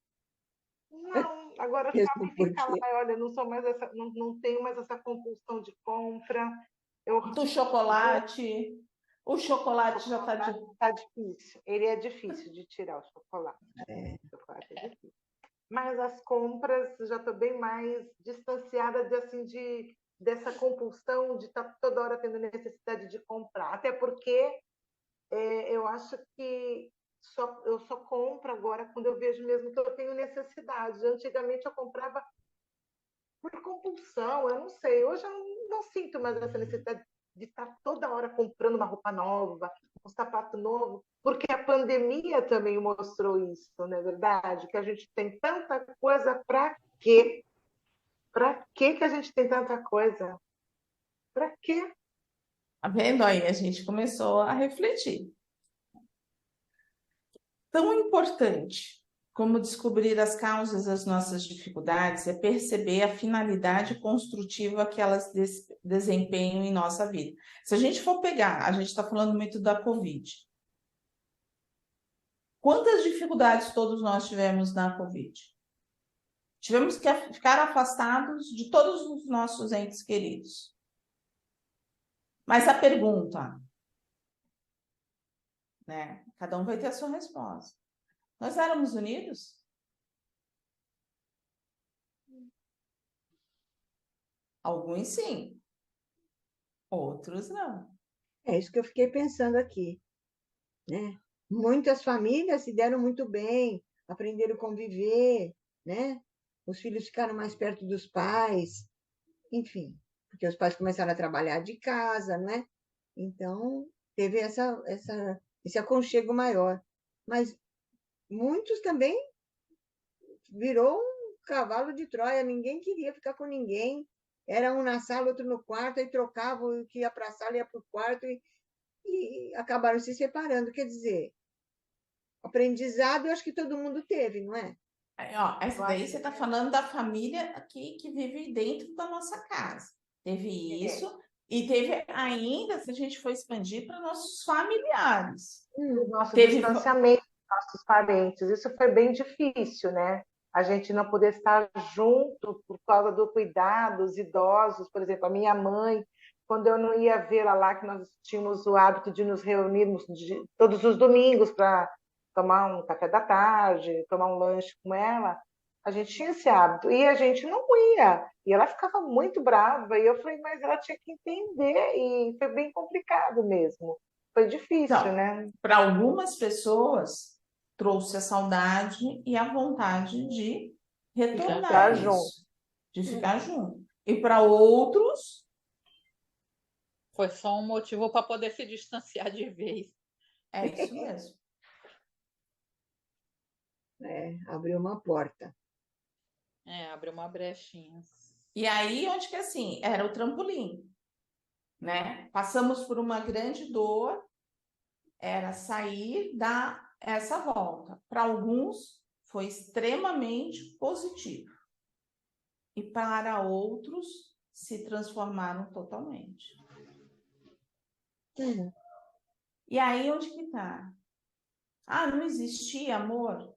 Não, agora o Mesmo shopping fica lá, porque olha, não sou mais essa, não tenho mais essa compulsão de compra. Eu Do chocolate, o chocolate já tá de... tá difícil. Ele é difícil de tirar o chocolate. O chocolate é difícil. Mas as compras já estou bem mais distanciada dessa compulsão de estar toda hora tendo necessidade de comprar. Até porque eu acho que eu só compro agora quando eu vejo mesmo que eu tenho necessidade. Antigamente eu comprava por compulsão, eu não sei. Hoje eu não sinto mais essa necessidade de estar toda hora comprando uma roupa nova, um sapato novo, porque a pandemia também mostrou isso, não é verdade? Que a gente tem tanta coisa para quê? Para que a gente tem tanta coisa? Para quê? Tá vendo aí? A gente começou a refletir. Tão importante como descobrir as causas das nossas dificuldades é perceber a finalidade construtiva que elas desempenham em nossa vida. Se a gente for pegar, a gente está falando muito da Covid. Quantas dificuldades todos nós tivemos na Covid? Tivemos que ficar afastados de todos os nossos entes queridos. Mas a pergunta, né? Cada um vai ter a sua resposta. Nós éramos unidos? Alguns sim, outros não. é isso que eu fiquei pensando aqui, né? Muitas famílias se deram muito bem, aprenderam a conviver, né? Os filhos ficaram mais perto dos pais, enfim, porque os pais começaram a trabalhar de casa, né? Então, teve esse aconchego maior. Mas muitos também virou um cavalo de Troia, ninguém queria ficar com ninguém. Era um na sala, outro no quarto, aí trocavam, o que ia para a sala ia para o quarto e acabaram se separando. Quer dizer, aprendizado eu acho que todo mundo teve, não é? Aí, ó, essa daí você está falando da família aqui que vive dentro da nossa casa. Teve isso, e teve ainda, se a gente for expandir, para nossos familiares. O nosso Teve distanciamento dos nossos parentes. Isso foi bem difícil, né? A gente não poder estar junto por causa do cuidado dos idosos. Por exemplo, a minha mãe, quando eu não ia vê-la lá, que nós tínhamos o hábito de nos reunirmos todos os domingos para tomar um café da tarde, tomar um lanche com ela, a gente tinha esse hábito. E a gente não ia. E ela ficava muito brava. E eu falei, mas ela tinha que entender. E foi bem complicado mesmo. Foi difícil, Então, né? para algumas pessoas, trouxe a saudade e a vontade de retornar Ficar a junto. isso, de ficar junto. E para outros, Foi só um motivo para poder se distanciar de vez. é isso mesmo. Abriu uma porta. Abriu uma brechinha. E aí, onde que assim, era o trampolim, né? Passamos por uma grande dor, era sair da essa volta. Para alguns, foi extremamente positivo. E para outros, se transformaram totalmente. E aí, onde que tá? Ah, não existia amor?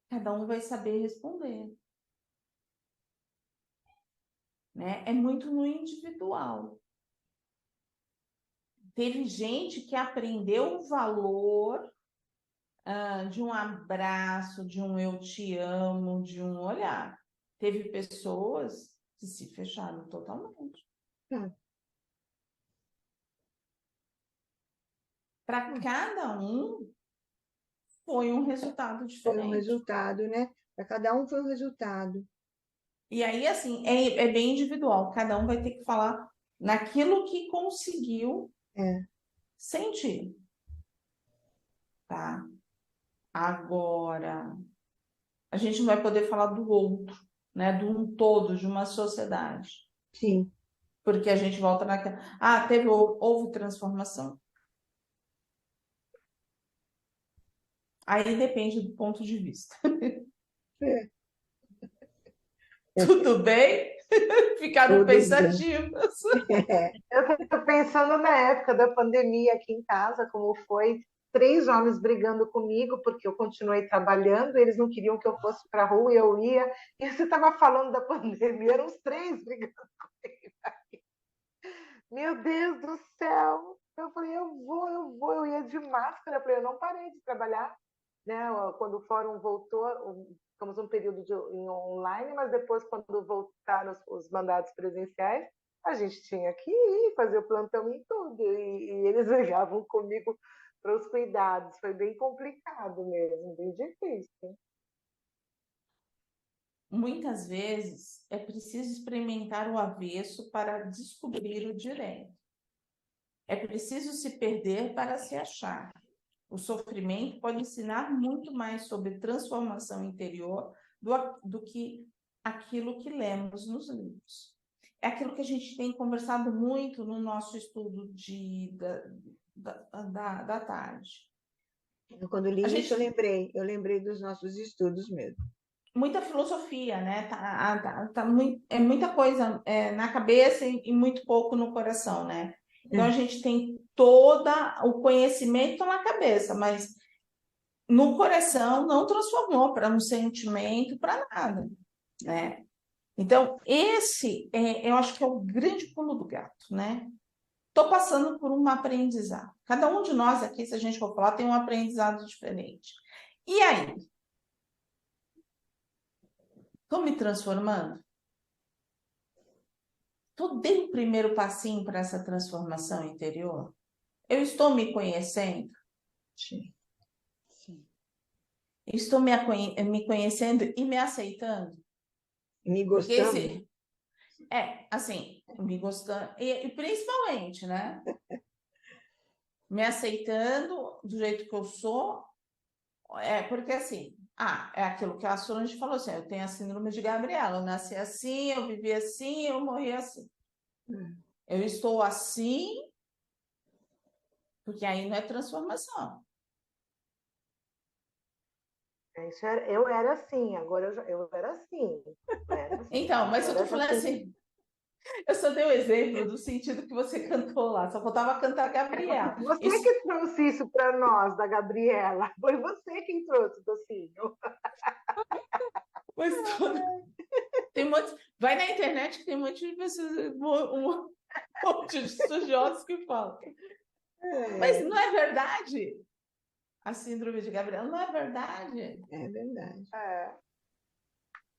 Cada um vai saber responder. Né? É muito no individual. Teve gente que aprendeu o valor de um abraço, de um eu te amo, de um olhar. Teve pessoas que se fecharam totalmente. Para cada um foi um resultado Foi um diferente. resultado, né? Para cada um foi um resultado. E aí, assim, é bem individual. Cada um vai ter que falar naquilo que conseguiu sentir. Tá? Agora, a gente não vai poder falar do outro, né? Do um todo, de uma sociedade. Sim. Porque a gente volta naquela... houve transformação. Aí depende do ponto de vista. Tudo bem? Ficaram Tudo bem. pensativas. Eu estou pensando na época da pandemia aqui em casa, como foi 3 homens brigando comigo, porque eu continuei trabalhando, eles não queriam que eu fosse para a rua e eu ia. E você estava falando da pandemia, eram os 3 brigando comigo. Meu Deus do céu! Eu falei, eu ia de máscara. Eu falei, eu não parei de trabalhar, né? Quando o fórum voltou, ficamos um período em online, mas depois, quando voltaram os mandados presenciais, a gente tinha que ir fazer o plantão em tudo. E eles ligavam comigo para os cuidados. Foi bem complicado mesmo, bem difícil. Muitas vezes é preciso experimentar o avesso para descobrir o direito. É preciso se perder para se achar. O sofrimento pode ensinar muito mais sobre transformação interior do que aquilo que lemos nos livros. É aquilo que a gente tem conversado muito no nosso estudo da tarde. Quando li isso, eu lembrei dos nossos estudos mesmo. Muita filosofia, né? É muita coisa na cabeça e muito pouco no coração, né? Então a gente tem todo o conhecimento na cabeça, mas no coração não transformou para um sentimento, para nada, né? Então eu acho que é o grande pulo do gato, né? Estou passando por um aprendizado. Cada um de nós aqui, se a gente for falar, tem um aprendizado diferente. E aí? Estou me transformando? Dei o primeiro passinho para essa transformação interior? Eu estou me conhecendo? Sim. Estou me conhecendo e me aceitando? Me gostando? Assim, me gostando. E principalmente, né? Me aceitando do jeito que eu sou. Porque assim, é aquilo que a Solange falou assim, eu tenho a síndrome de Gabriela, eu nasci assim, eu vivi assim, eu morri assim. Eu estou assim, porque aí não é transformação. Eu era assim, agora eu era assim. Então, mas eu tô falando assim, eu só dei o exemplo do sentido que você cantou lá, só faltava cantar Gabriela. Você que trouxe isso para nós, da Gabriela. Foi você quem trouxe, Docinho. Mas tem um monte... Vai na internet que tem um monte de pessoas, um monte de estudiosos que falam. Mas não é verdade? A síndrome de Gabriela não é verdade? É verdade.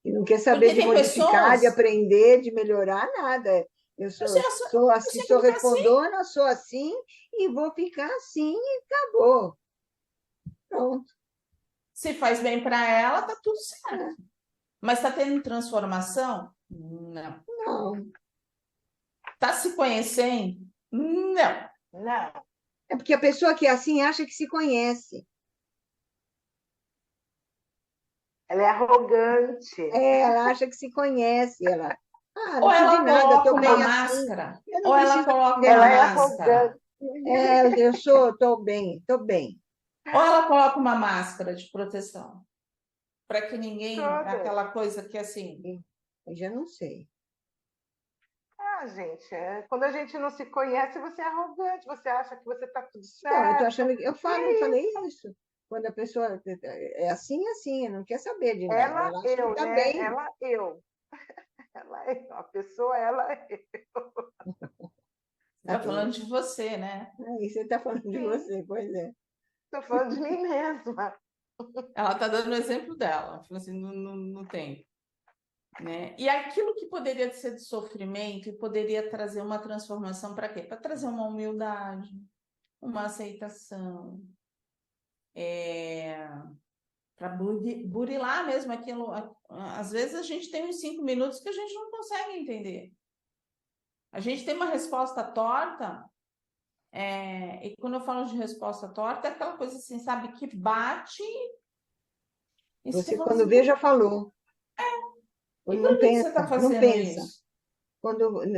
E não quer saber de modificar, pessoas... de aprender, de melhorar nada. Eu sou assim, sou respondona, assim. Sou assim e vou ficar assim e acabou. Pronto. Se faz bem para ela, tá tudo certo. Mas está tendo transformação? Não. Não. Está se conhecendo? Não. Não. É porque a pessoa que é assim acha que se conhece. Ela é arrogante. Ela acha que se conhece. Ela, não ou preciso ela de nada, coloca estou bem uma assim. máscara, ou ela coloca uma Ela é máscara. arrogante. Eu estou bem, estou bem. Ou ela coloca uma máscara de proteção, para que ninguém, aquela coisa que assim... Eu já não sei. Gente, quando a gente não se conhece, você é arrogante, você acha que você está tudo certo. Não, eu tô achando que eu falei isso. Quando a pessoa é assim, não quer saber de nada. Ela eu, tá né? Bem. Ela eu. Ela é a pessoa, ela é eu. Está falando de você, né? Aí você está falando de você, pois é. Estou falando de mim mesma. Ela está dando o exemplo dela, falou assim, no tempo. Né? E aquilo que poderia ser de sofrimento e poderia trazer uma transformação para quê? Para trazer uma humildade, uma aceitação, para burilar mesmo aquilo. Às vezes a gente tem uns 5 minutos que a gente não consegue entender. A gente tem uma resposta torta, e quando eu falo de resposta torta, é aquela coisa assim, sabe, que bate. E Você, fala quando assim, vê, já falou. e Não por que você está pensa, não fazendo pensa. isso?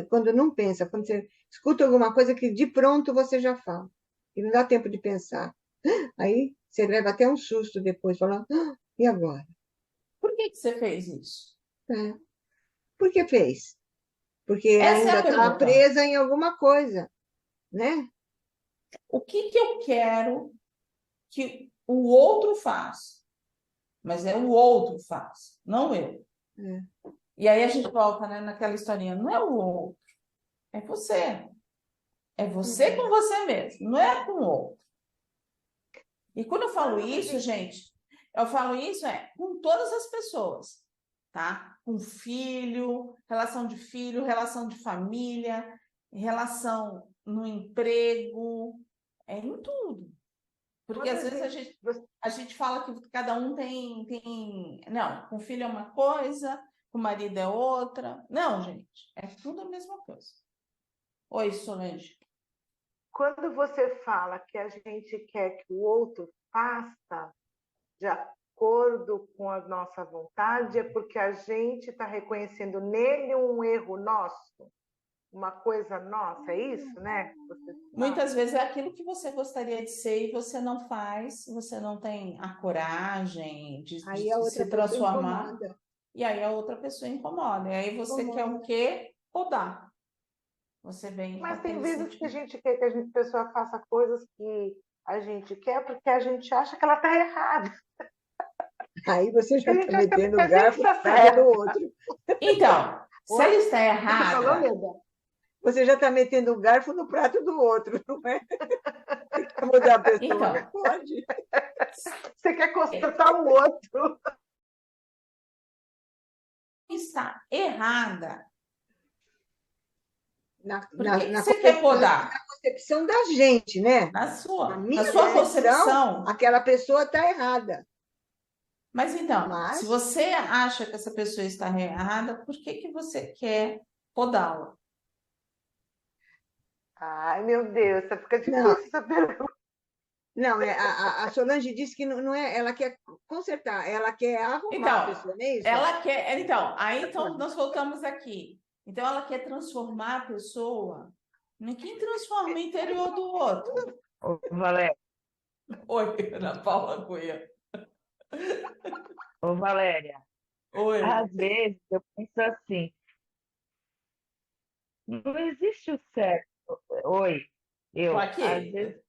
Quando não pensa, quando você escuta alguma coisa que de pronto você já fala. E não dá tempo de pensar. Aí você leva até um susto depois, falando, e agora? Por que você fez isso? É. Por que fez? Porque Essa é ainda a está pergunta. presa em alguma coisa, né? O que eu quero que o outro faça? Mas o outro faz, não eu. É. E aí a gente volta, né, naquela historinha. Não é o outro, é você. É você com você mesmo, não é com o outro. E quando eu falo isso, gente, eu falo isso com todas as pessoas, tá? Com filho, relação de família, relação no emprego, em tudo. Porque às vezes a gente fala que cada um tem. Não, com filho é uma coisa, com marido é outra. Não, gente, é tudo a mesma coisa. Oi, Solange. Quando você fala que a gente quer que o outro faça de acordo com a nossa vontade, é porque a gente está reconhecendo nele um erro nosso, uma coisa nossa, é isso, né? Muitas vezes é aquilo que você gostaria de ser e você não faz, você não tem a coragem de Aí a outra se pessoa transformar, incomoda. e aí a outra pessoa incomoda. E aí você quer o quê? Podar. Você vem com Mas tem aquele vezes que a sentimento. gente quer que a pessoa faça coisas que a gente quer porque a gente acha que ela está errada. Aí você já A está gente acha que metendo a o gente garfo está na cara do certa. outro. Então, se ela está Você falou, errada, Leda? Você já está metendo o garfo no prato do outro, não é? Você quer mudar a pessoa? Não então, pode. Você quer consertar o outro. está errada. Por Na, que na, você quer podar? na concepção da gente, né? Na Na sua minha concepção. aquela pessoa está errada. Mas então, se Mas, você acha que essa pessoa está errada, por que você quer podá-la? Ai, meu Deus, fica não, difícil essa pergunta. não a Solange disse que não é, ela quer consertar, ela quer arrumar a pessoa, não é isso? Ela quer. Então nós voltamos aqui. Então, ela quer transformar a pessoa. Quem transforma o interior do outro? Ô, Valéria, Oi, Ana Paula Cunha. ô, Valéria, Oi. às vezes eu penso assim, não existe o certo. Oi, Tô às aqui. vezes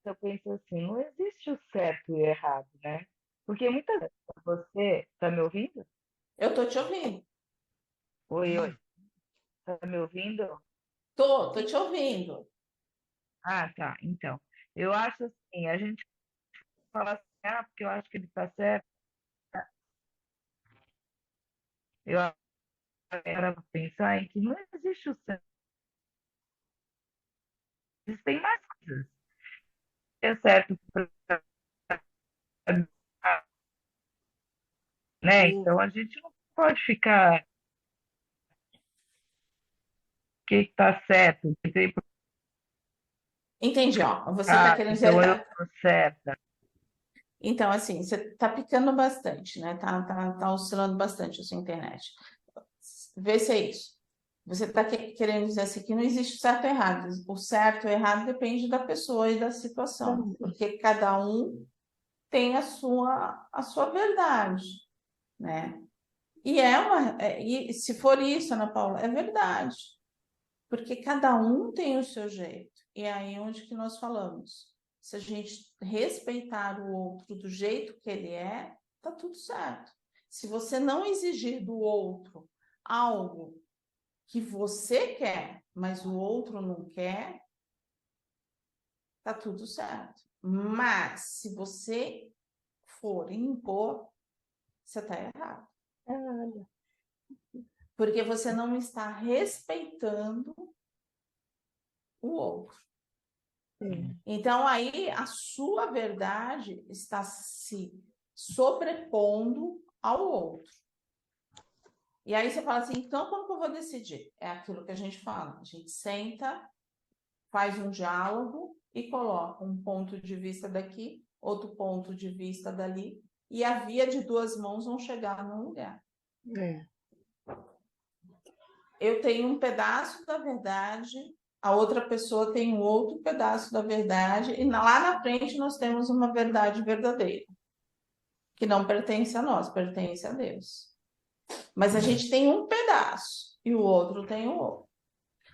eu penso assim, não existe o certo e o errado, né? Porque muitas vezes você está me ouvindo? Eu tô te ouvindo. Oi, está me ouvindo? Tô te ouvindo. Ah, tá. Então, eu acho assim, a gente fala assim, porque eu acho que ele está certo. Eu acho que era pensar em que não existe o certo. Existem mais coisas. É certo para né? Então a gente não pode ficar que está certo, que tem Entendi, ó. Você está querendo dizer. então eu estou certa. Então, assim, você está picando bastante, né? Tá oscilando bastante a sua internet. Vê se é isso. Você está querendo dizer assim que não existe o certo e errado. O certo e o errado depende da pessoa e da situação, porque cada um tem a sua verdade, né? E se for isso, Ana Paula, é verdade, porque cada um tem o seu jeito. E é aí onde que nós falamos. Se a gente respeitar o outro do jeito que ele tá tudo certo. Se você não exigir do outro algo que você quer, mas o outro não quer, tá tudo certo. Mas se você for impor, você está errado. Nada. Porque você não está respeitando o outro. Então, aí, a sua verdade está se sobrepondo ao outro. E aí você fala assim, então como que eu vou decidir? É aquilo que a gente fala. A gente senta, faz um diálogo e coloca um ponto de vista daqui, outro ponto de vista dali, e a via de duas mãos vão chegar num lugar. Eu tenho um pedaço da verdade, a outra pessoa tem um outro pedaço da verdade, e lá na frente nós temos uma verdade verdadeira, que não pertence a nós, pertence a Deus. Mas a gente tem um pedaço e o outro tem o outro.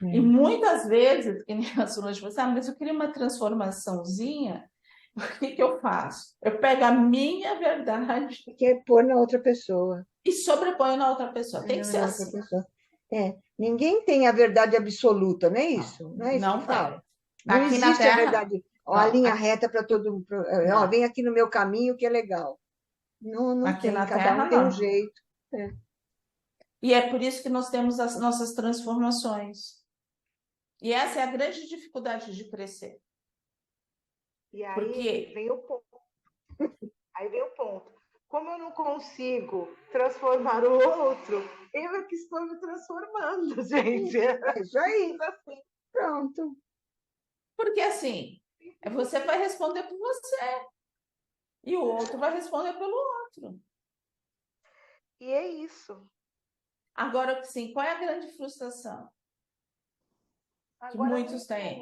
E muitas vezes, que nem a Solange falou assim, mas eu queria uma transformaçãozinha, o que eu faço? Eu pego a minha verdade Que é pôr na outra pessoa. e sobreponho na outra pessoa. Tem que ser Na outra assim. pessoa. Ninguém tem a verdade absoluta, não é isso? Não é isso Não que tem. fala? Não Aqui na existe a Terra, verdade. A não. linha reta para todo mundo. Não. Vem aqui no meu caminho que é legal. Não Aqui tem, na cada Terra, um tem um não. jeito. E é por isso que nós temos as nossas transformações. E essa é a grande dificuldade de crescer. E aí Porque vem o ponto. Aí vem o ponto. Como eu não consigo transformar o outro, eu é que estou me transformando, gente. É isso aí. Assim. Pronto. Porque assim, você vai responder por você. E o outro vai responder pelo outro. E é isso. Agora, sim, qual é a grande frustração? Que muitos têm.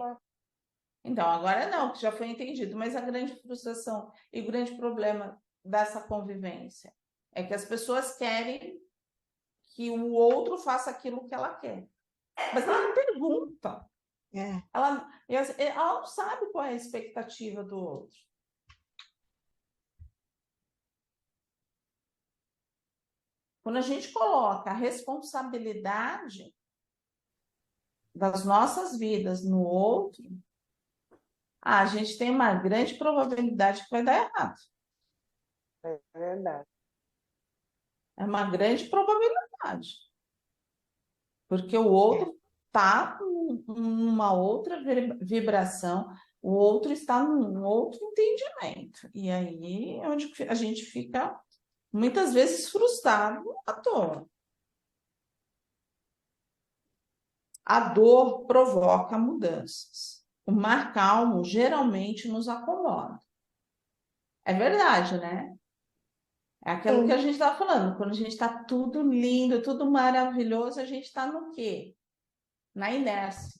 Então, agora não, que já foi entendido. Mas a grande frustração e o grande problema dessa convivência é que as pessoas querem que o outro faça aquilo que ela quer. Mas ela não pergunta. Ela não sabe qual é a expectativa do outro. Quando a gente coloca a responsabilidade das nossas vidas no outro, a gente tem uma grande probabilidade que vai dar errado. É verdade. É uma grande probabilidade. Porque o outro está numa outra vibração, o outro está num outro entendimento. E aí é onde a gente fica muitas vezes frustrado à toa. A dor provoca mudanças. O mar calmo geralmente nos acomoda. É verdade, né? É aquilo que a gente está falando. Quando a gente está tudo lindo, tudo maravilhoso, a gente está no quê? Na inércia.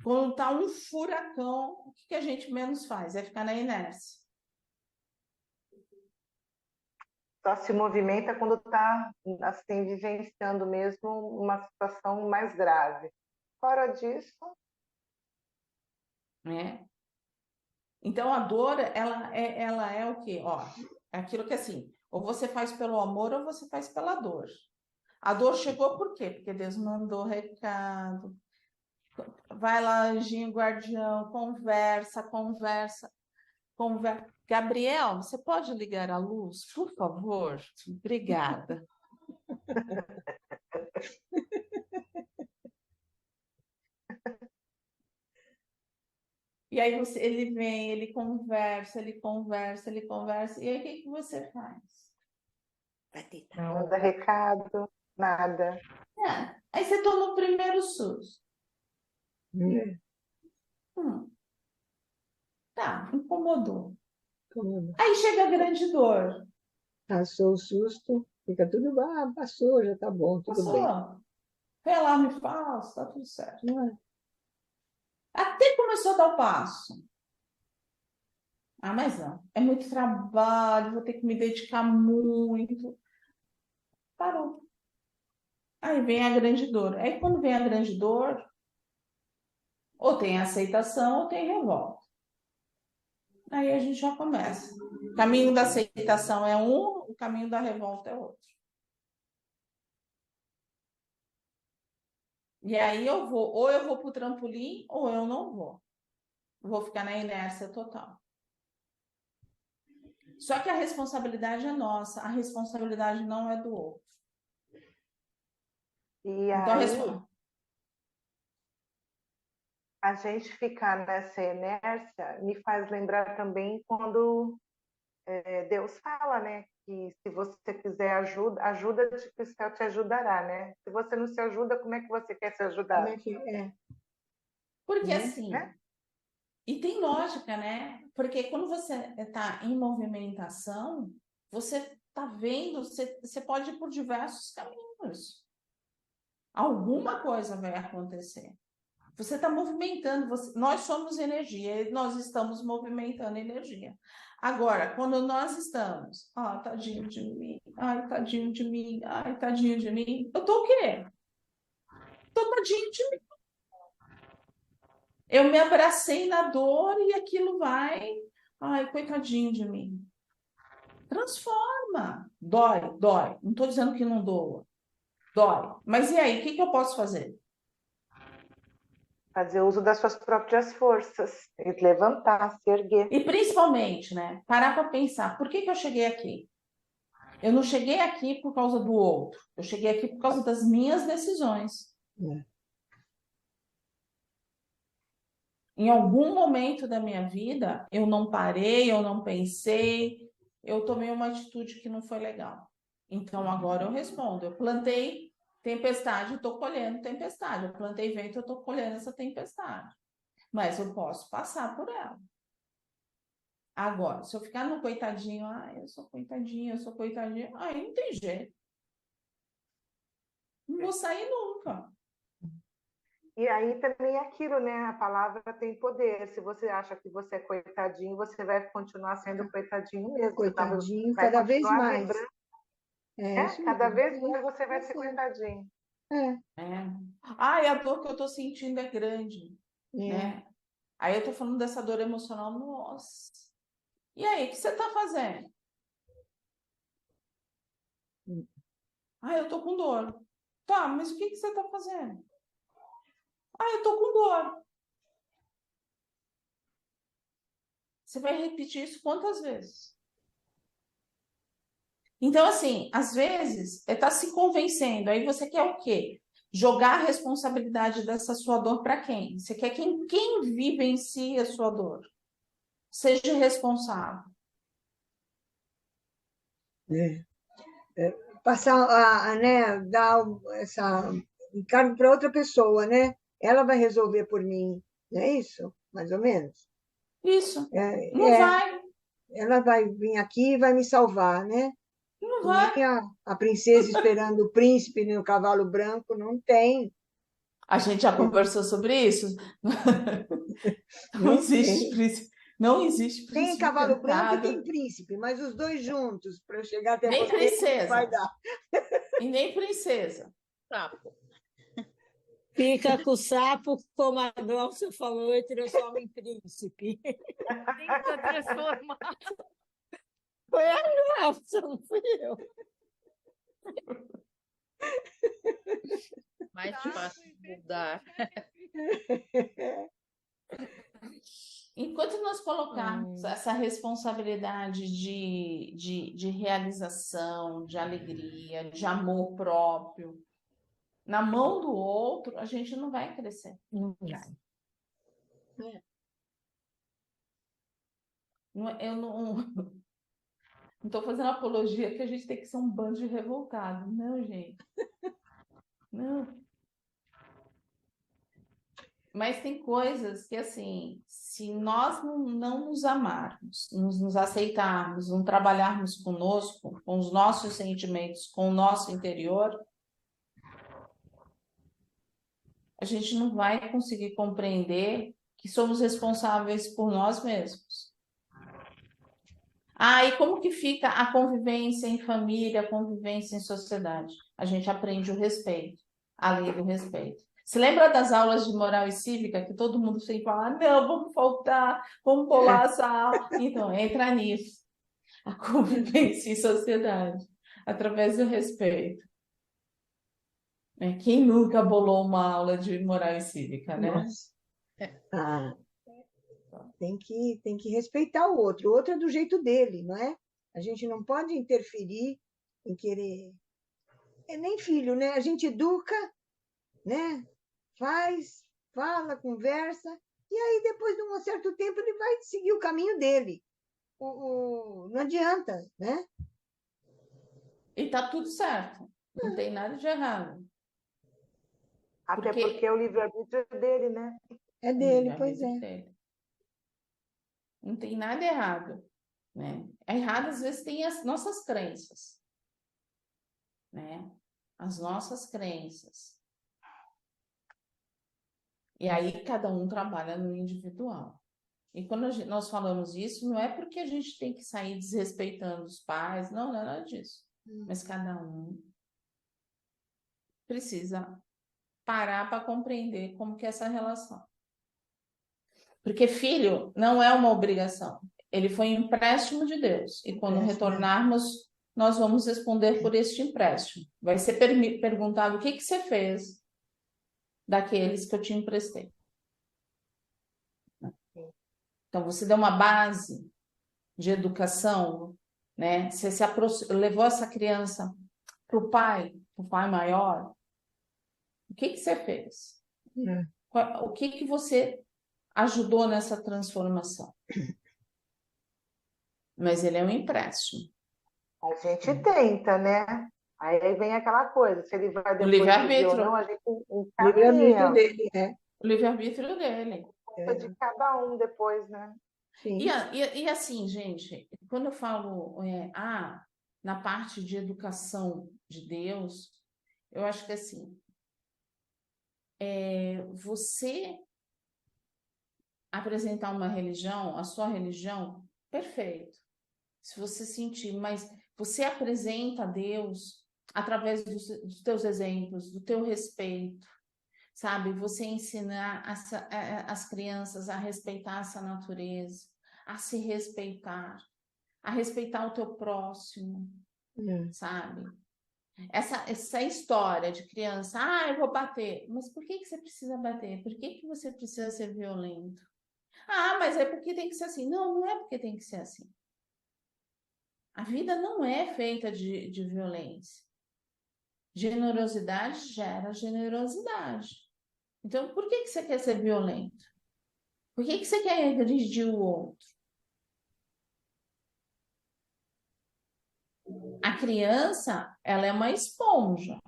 Quando está um furacão, o que a gente menos faz? É ficar na inércia. Só se movimenta quando está assim, vivenciando mesmo uma situação mais grave. Fora disso... Então, a dor, ela é o quê? Ó, é aquilo que assim, ou você faz pelo amor ou você faz pela dor. A dor chegou por quê? Porque Deus mandou recado. Vai lá, anjinho guardião, conversa. Gabriel, você pode ligar a luz, por favor? Obrigada. E aí ele vem, ele conversa. E aí o que você faz? Não manda recado, nada. Aí você toma o primeiro susto. Tá, incomodou. Aí chega a grande dor. Passou o susto, fica tudo, passou, já tá bom, tudo bem. Foi alarme falso, tá tudo certo. Até começou a dar o passo. Mas não, é muito trabalho, vou ter que me dedicar muito. Parou. Aí vem a grande dor. Aí quando vem a grande dor, ou tem aceitação ou tem revolta. Aí a gente já começa. O caminho da aceitação é um, o caminho da revolta é outro. E aí ou eu vou para o trampolim, ou eu não vou. Vou ficar na inércia total. Só que a responsabilidade é nossa, a responsabilidade não é do outro. E Então, aí, a gente ficar nessa inércia me faz lembrar também quando Deus fala, né? Que se você quiser ajuda, ajuda-te que o céu te ajudará, né? Se você não se ajuda, como é que você quer se Como ajudar? é que é? porque Né? assim, Né? e tem lógica, né? Porque quando você está em movimentação, você está vendo, você pode ir por diversos caminhos. Alguma coisa vai acontecer. Você está movimentando, nós somos energia, nós estamos movimentando energia. Agora, quando nós estamos, tadinho de mim, ai, tadinho de mim, ai, tadinho de mim, eu tô o quê? Tô tadinho de mim. Eu me abracei na dor e aquilo vai, ai, coitadinho de mim. Transforma. Dói, dói. Não estou dizendo que não doa. Dói. Mas e aí, o que eu posso fazer? Fazer uso das suas próprias forças, levantar, se erguer. E principalmente, né? Parar para pensar, por que eu cheguei aqui? Eu não cheguei aqui por causa do outro. Eu cheguei aqui por causa das minhas decisões. Em algum momento da minha vida, eu não parei, eu não pensei, eu tomei uma atitude que não foi legal. Então, agora eu respondo. Eu plantei tempestade, estou colhendo tempestade. Eu plantei vento, eu estou colhendo essa tempestade. Mas eu posso passar por ela. Agora, se eu ficar no coitadinho, eu sou coitadinha, eu sou coitadinha, aí não tem jeito. Não vou sair nunca. E aí também é aquilo, né? A palavra tem poder. Se você acha que você é coitadinho, você vai continuar sendo coitadinho mesmo. Coitadinho, vai cada vez continuar mais. lembrando. Isso Cada mesmo. vez mais você vai ser certo. coitadinho. A dor que eu estou sentindo é grande, né? Aí eu estou falando dessa dor emocional, nossa. E aí, o que você está fazendo? Eu estou com dor. Tá, mas o que você está fazendo? Eu estou com dor. Você vai repetir isso quantas vezes? Então, assim, às vezes, está se convencendo. Aí você quer o quê? Jogar a responsabilidade dessa sua dor para quem? Você quer que quem vivencia a sua dor seja responsável. Passar, né, dar essa encargo para outra pessoa, né? Ela vai resolver por mim, não é isso? Mais ou menos. Isso. Não vai. Ela vai vir aqui e vai me salvar, né? Não vai. Nem a princesa esperando o príncipe no cavalo branco, não tem. A gente já conversou sobre isso. Não existe príncipe. Não existe príncipe. Tem cavalo branco e encantado. tem príncipe, mas os dois juntos, para eu chegar até Nem você, princesa. vai dar. E nem princesa. Sapo. Fica com o sapo, como a Glaucia falou, e transforma em príncipe. Tenta transformar. Foi a Glaucia, não fui eu. Mais fácil de mudar. Enquanto nós colocarmos essa responsabilidade de realização, de alegria, de amor próprio, na mão do outro, a gente não vai crescer. Não vai. Eu não estou fazendo apologia que a gente tem que ser um bando de revoltado. Não, gente. Não. Mas tem coisas que, assim, se nós não nos amarmos, nos aceitarmos, não trabalharmos conosco, com os nossos sentimentos, com o nosso interior, a gente não vai conseguir compreender que somos responsáveis por nós mesmos. E como que fica a convivência em família, a convivência em sociedade? A gente aprende o respeito, a lei do respeito. Se lembra das aulas de moral e cívica, que todo mundo sempre fala, não, vamos faltar, vamos pular essa aula. Então, entra nisso. A convivência em sociedade, através do respeito. Quem nunca bolou uma aula de moral e cívica, né? Nossa. Ah, tem que respeitar o outro. O outro é do jeito dele, não é? A gente não pode interferir em querer. É nem filho, né? A gente educa, né? Faz, fala, conversa, e aí depois de um certo tempo ele vai seguir o caminho dele. Não adianta, né? E tá tudo certo. Não tem nada de errado. Até Porque porque o livre-arbítrio é dele, né? É dele, pois é. dele. Não tem nada errado, né? É errado, às vezes, tem as nossas crenças, né? As nossas crenças. E aí cada um trabalha no individual. E quando nós falamos isso, não é porque a gente tem que sair desrespeitando os pais, não é nada disso. Mas cada um precisa parar para compreender como que é essa relação. Porque filho não é uma obrigação. Ele foi um empréstimo de Deus. E quando retornarmos, nós vamos responder por este empréstimo. Vai ser perguntado o que você fez daqueles que eu te emprestei. Então, você deu uma base de educação, né? Você levou essa criança para o pai maior. O que você fez? O que você ajudou nessa transformação? Mas ele é um empréstimo. A gente tenta, né? Aí vem aquela coisa, se ele vai O depois livre-arbítrio. pedir ou não, a gente Livre-arbítrio encaminha. dele, é. O livre-arbítrio dele. De cada um depois, né? Sim. E assim, gente, quando eu falo na parte de educação de Deus, eu acho que assim, você apresentar uma religião, a sua religião, perfeito. Se você sentir, mas você apresenta a Deus através dos teus exemplos, do teu respeito, sabe? Você ensinar as crianças a respeitar essa natureza, a se respeitar, a respeitar o teu próximo, sabe? Essa história de criança, eu vou bater. Mas por que você precisa bater? Por que você precisa ser violento? Mas é porque tem que ser assim. Não, não é porque tem que ser assim. A vida não é feita de violência. Generosidade gera generosidade. Então, por que você quer ser violento? Por que você quer agredir o outro? A criança, ela é uma esponja.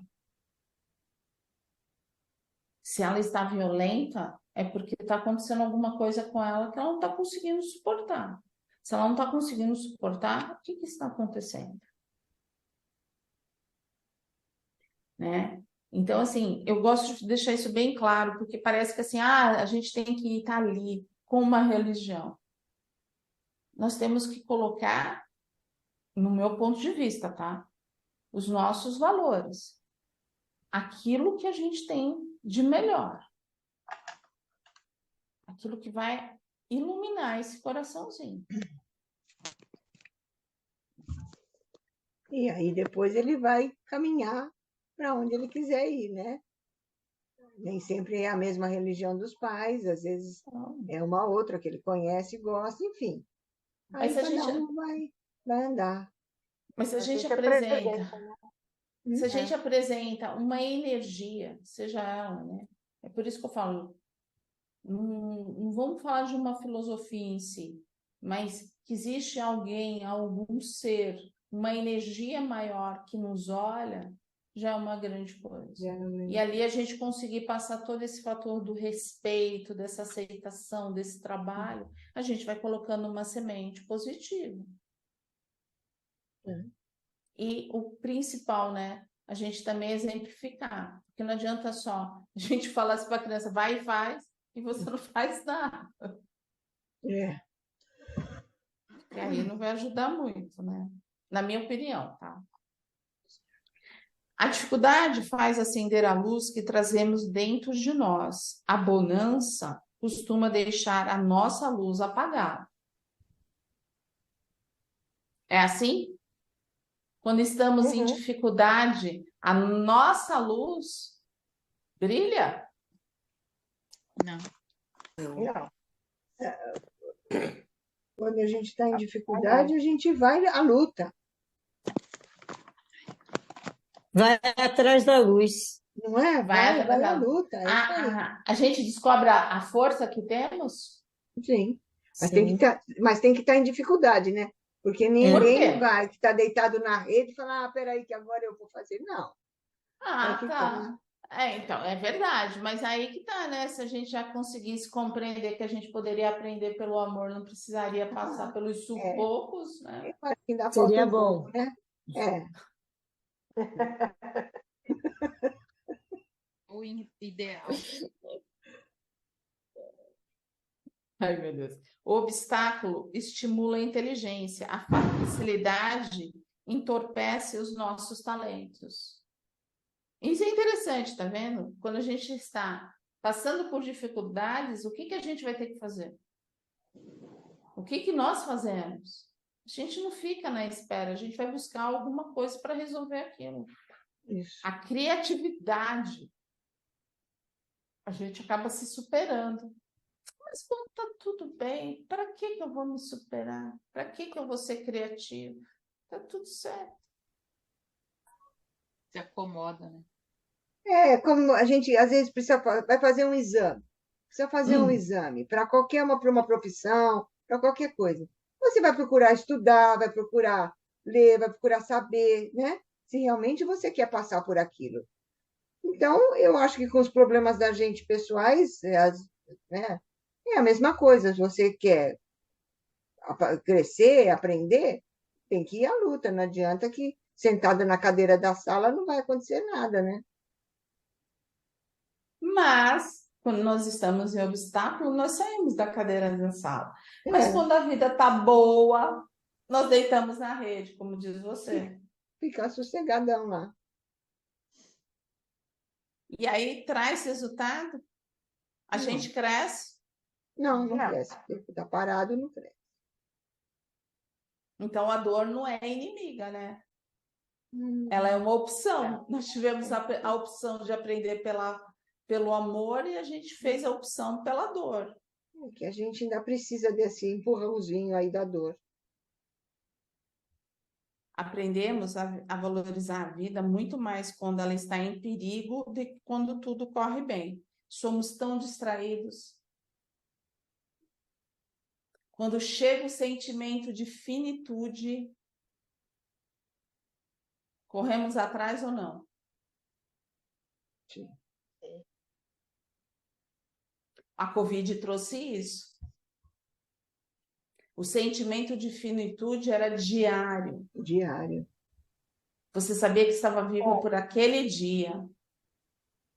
Se ela está violenta, é porque está acontecendo alguma coisa com ela que ela não está conseguindo suportar. Se ela não está conseguindo suportar, o que está acontecendo? Né? Então, assim, eu gosto de deixar isso bem claro, porque parece que assim, a gente tem que estar ali com uma religião. Nós temos que colocar, no meu ponto de vista, tá? Os nossos valores. Aquilo que a gente tem de melhor. Aquilo que vai iluminar esse coraçãozinho. E aí depois ele vai caminhar para onde ele quiser ir, né? Nem sempre é a mesma religião dos pais, às vezes é uma outra que ele conhece e gosta, enfim. Aí cada um vai andar. Mas se a gente apresenta uma energia, seja ela, né? É por isso que eu falo, não vamos falar de uma filosofia em si, mas que existe alguém, algum ser, uma energia maior que nos olha, já é uma grande coisa. E ali a gente conseguir passar todo esse fator do respeito, dessa aceitação, desse trabalho, a gente vai colocando uma semente positiva. E o principal, né? A gente também exemplificar. Porque não adianta só a gente falar assim para a criança, vai e faz, e você não faz nada. E aí não vai ajudar muito, né? Na minha opinião, tá? A dificuldade faz acender a luz que trazemos dentro de nós. A bonança costuma deixar a nossa luz apagada. É assim? Quando estamos em dificuldade, a nossa luz Brilha? Não. Não. Quando a gente está em dificuldade, a gente vai à luta. Vai atrás da luz. Não é? Vai à luta. É isso aí. A gente descobre a força que temos? Sim. Sim. Mas tem que estar em dificuldade, né? Porque Por ninguém quê? vai que está deitado na rede e falar, peraí, que agora eu vou fazer. Não. Vai Ah, ficar. tá. Então, é verdade, mas aí que tá, né? Se a gente já conseguisse compreender que a gente poderia aprender pelo amor, não precisaria passar pelos sufocos, né? Eu acho que ainda falta Seria um bom. pouco, né? É. O ideal. Ai, meu Deus. O obstáculo estimula a inteligência, a facilidade entorpece os nossos talentos. Isso é interessante, tá vendo? Quando a gente está passando por dificuldades, o que que a gente vai ter que fazer? O que que nós fazemos? A gente não fica na espera, a gente vai buscar alguma coisa para resolver aquilo. Isso. A criatividade, a gente acaba se superando. Mas quando está tudo bem, para que eu vou me superar? Para que eu vou ser criativo? Está tudo certo. Se acomoda, né? É, como a gente às vezes vai fazer um exame. Precisa fazer um exame para para uma profissão, para qualquer coisa. Você vai procurar estudar, vai procurar ler, vai procurar saber, né? Se realmente você quer passar por aquilo. Então, eu acho que com os problemas da gente pessoais, né, é a mesma coisa. Se você quer crescer, aprender, tem que ir à luta. Não adianta que sentada na cadeira da sala não vai acontecer nada, né? Mas, quando nós estamos em obstáculo, nós saímos da cadeira da sala. Mas É. quando a vida está boa, nós deitamos na rede, como diz você. Ficar sossegadão lá. E aí traz resultado? A gente cresce? Não cresce. Está parado, não cresce. Então a dor não é inimiga, né? Ela é uma opção. Nós tivemos a opção de aprender pelo amor e a gente fez a opção pela dor. É que a gente ainda precisa desse empurrãozinho aí da dor. Aprendemos a valorizar a vida muito mais quando ela está em perigo do que quando tudo corre bem. Somos tão distraídos. Quando chega o sentimento de finitude, corremos atrás ou não? Sim. A Covid trouxe isso. O sentimento de finitude era diário. Diário. Você sabia que estava vivo por aquele dia.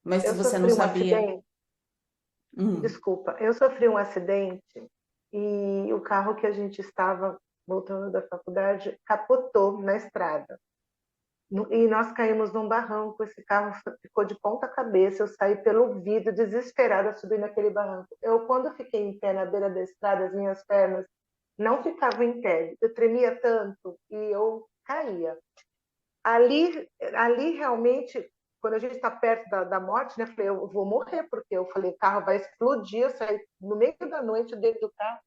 Mas se Eu você não sofri um sabia. acidente. Desculpa, eu sofri um acidente e o carro que a gente estava voltando da faculdade capotou na estrada. E nós caímos num barranco, esse carro ficou de ponta cabeça, eu saí pelo vidro, desesperada, subindo aquele barranco. Quando fiquei em pé na beira da estrada, as minhas pernas não ficavam em pé, eu tremia tanto e eu caía. Ali realmente, quando a gente está perto da morte, né, eu falei, eu vou morrer, porque eu falei, o carro vai explodir, eu saí no meio da noite dentro do carro,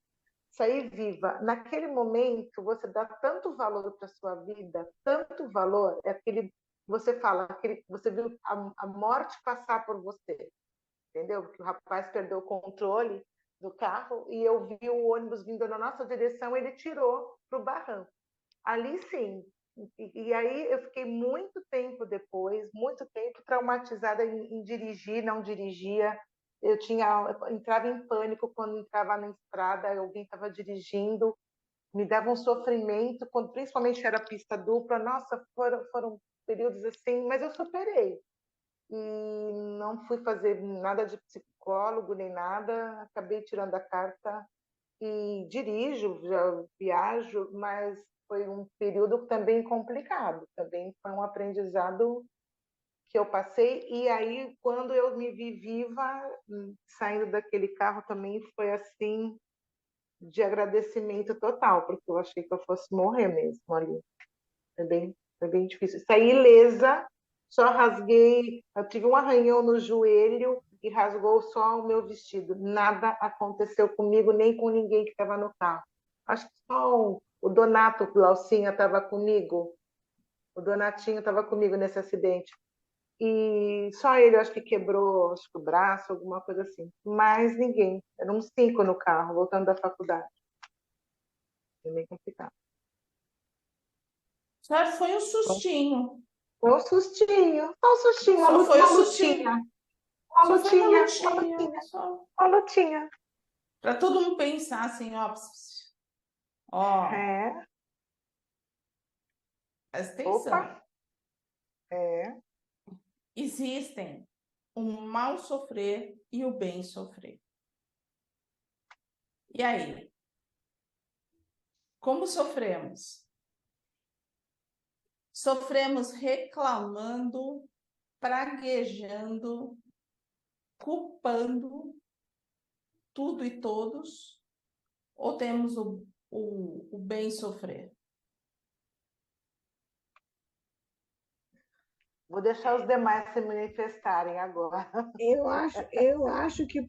saí viva. Naquele momento, você dá tanto valor para sua vida, tanto valor, é aquele, você fala, você viu a morte passar por você, entendeu? Porque o rapaz perdeu o controle do carro e eu vi o ônibus vindo na nossa direção, ele tirou para o barranco. Ali sim. E aí eu fiquei muito tempo depois, muito tempo traumatizada em dirigir, não dirigia. Eu entrava em pânico quando entrava na estrada, alguém estava dirigindo, me dava um sofrimento, principalmente era pista dupla. Nossa, foram períodos assim, mas eu superei. E não fui fazer nada de psicólogo nem nada, acabei tirando a carta e dirijo, já viajo, mas foi um período também complicado, também foi um aprendizado que eu passei, e aí quando eu me vi viva, saindo daquele carro também foi assim, de agradecimento total, porque eu achei que eu fosse morrer mesmo ali. Foi bem difícil. Saí ilesa, Só rasguei, eu tive um arranhão no joelho e rasgou só o meu vestido. Nada aconteceu comigo, nem com ninguém que estava no carro. Acho que só o Donato Glaucinha estava comigo. O Donatinho estava comigo nesse acidente. E só ele, acho que quebrou, acho que o braço, alguma coisa assim. Mas ninguém. Eram 5 no carro, voltando da faculdade. Foi meio complicado. Só foi um sustinho. Foi um sustinho, só um sustinho, Só foi um uma sustinho. lutinha. Só foi uma Uma lutinha. Só uma lutinha. para todo mundo pensar assim, ó, É, presta atenção. opa, é. Existem o mal sofrer e o bem sofrer. E aí? Como sofremos? Sofremos reclamando, praguejando, culpando tudo e todos, ou temos o bem sofrer? Vou deixar os demais se manifestarem agora. Eu acho que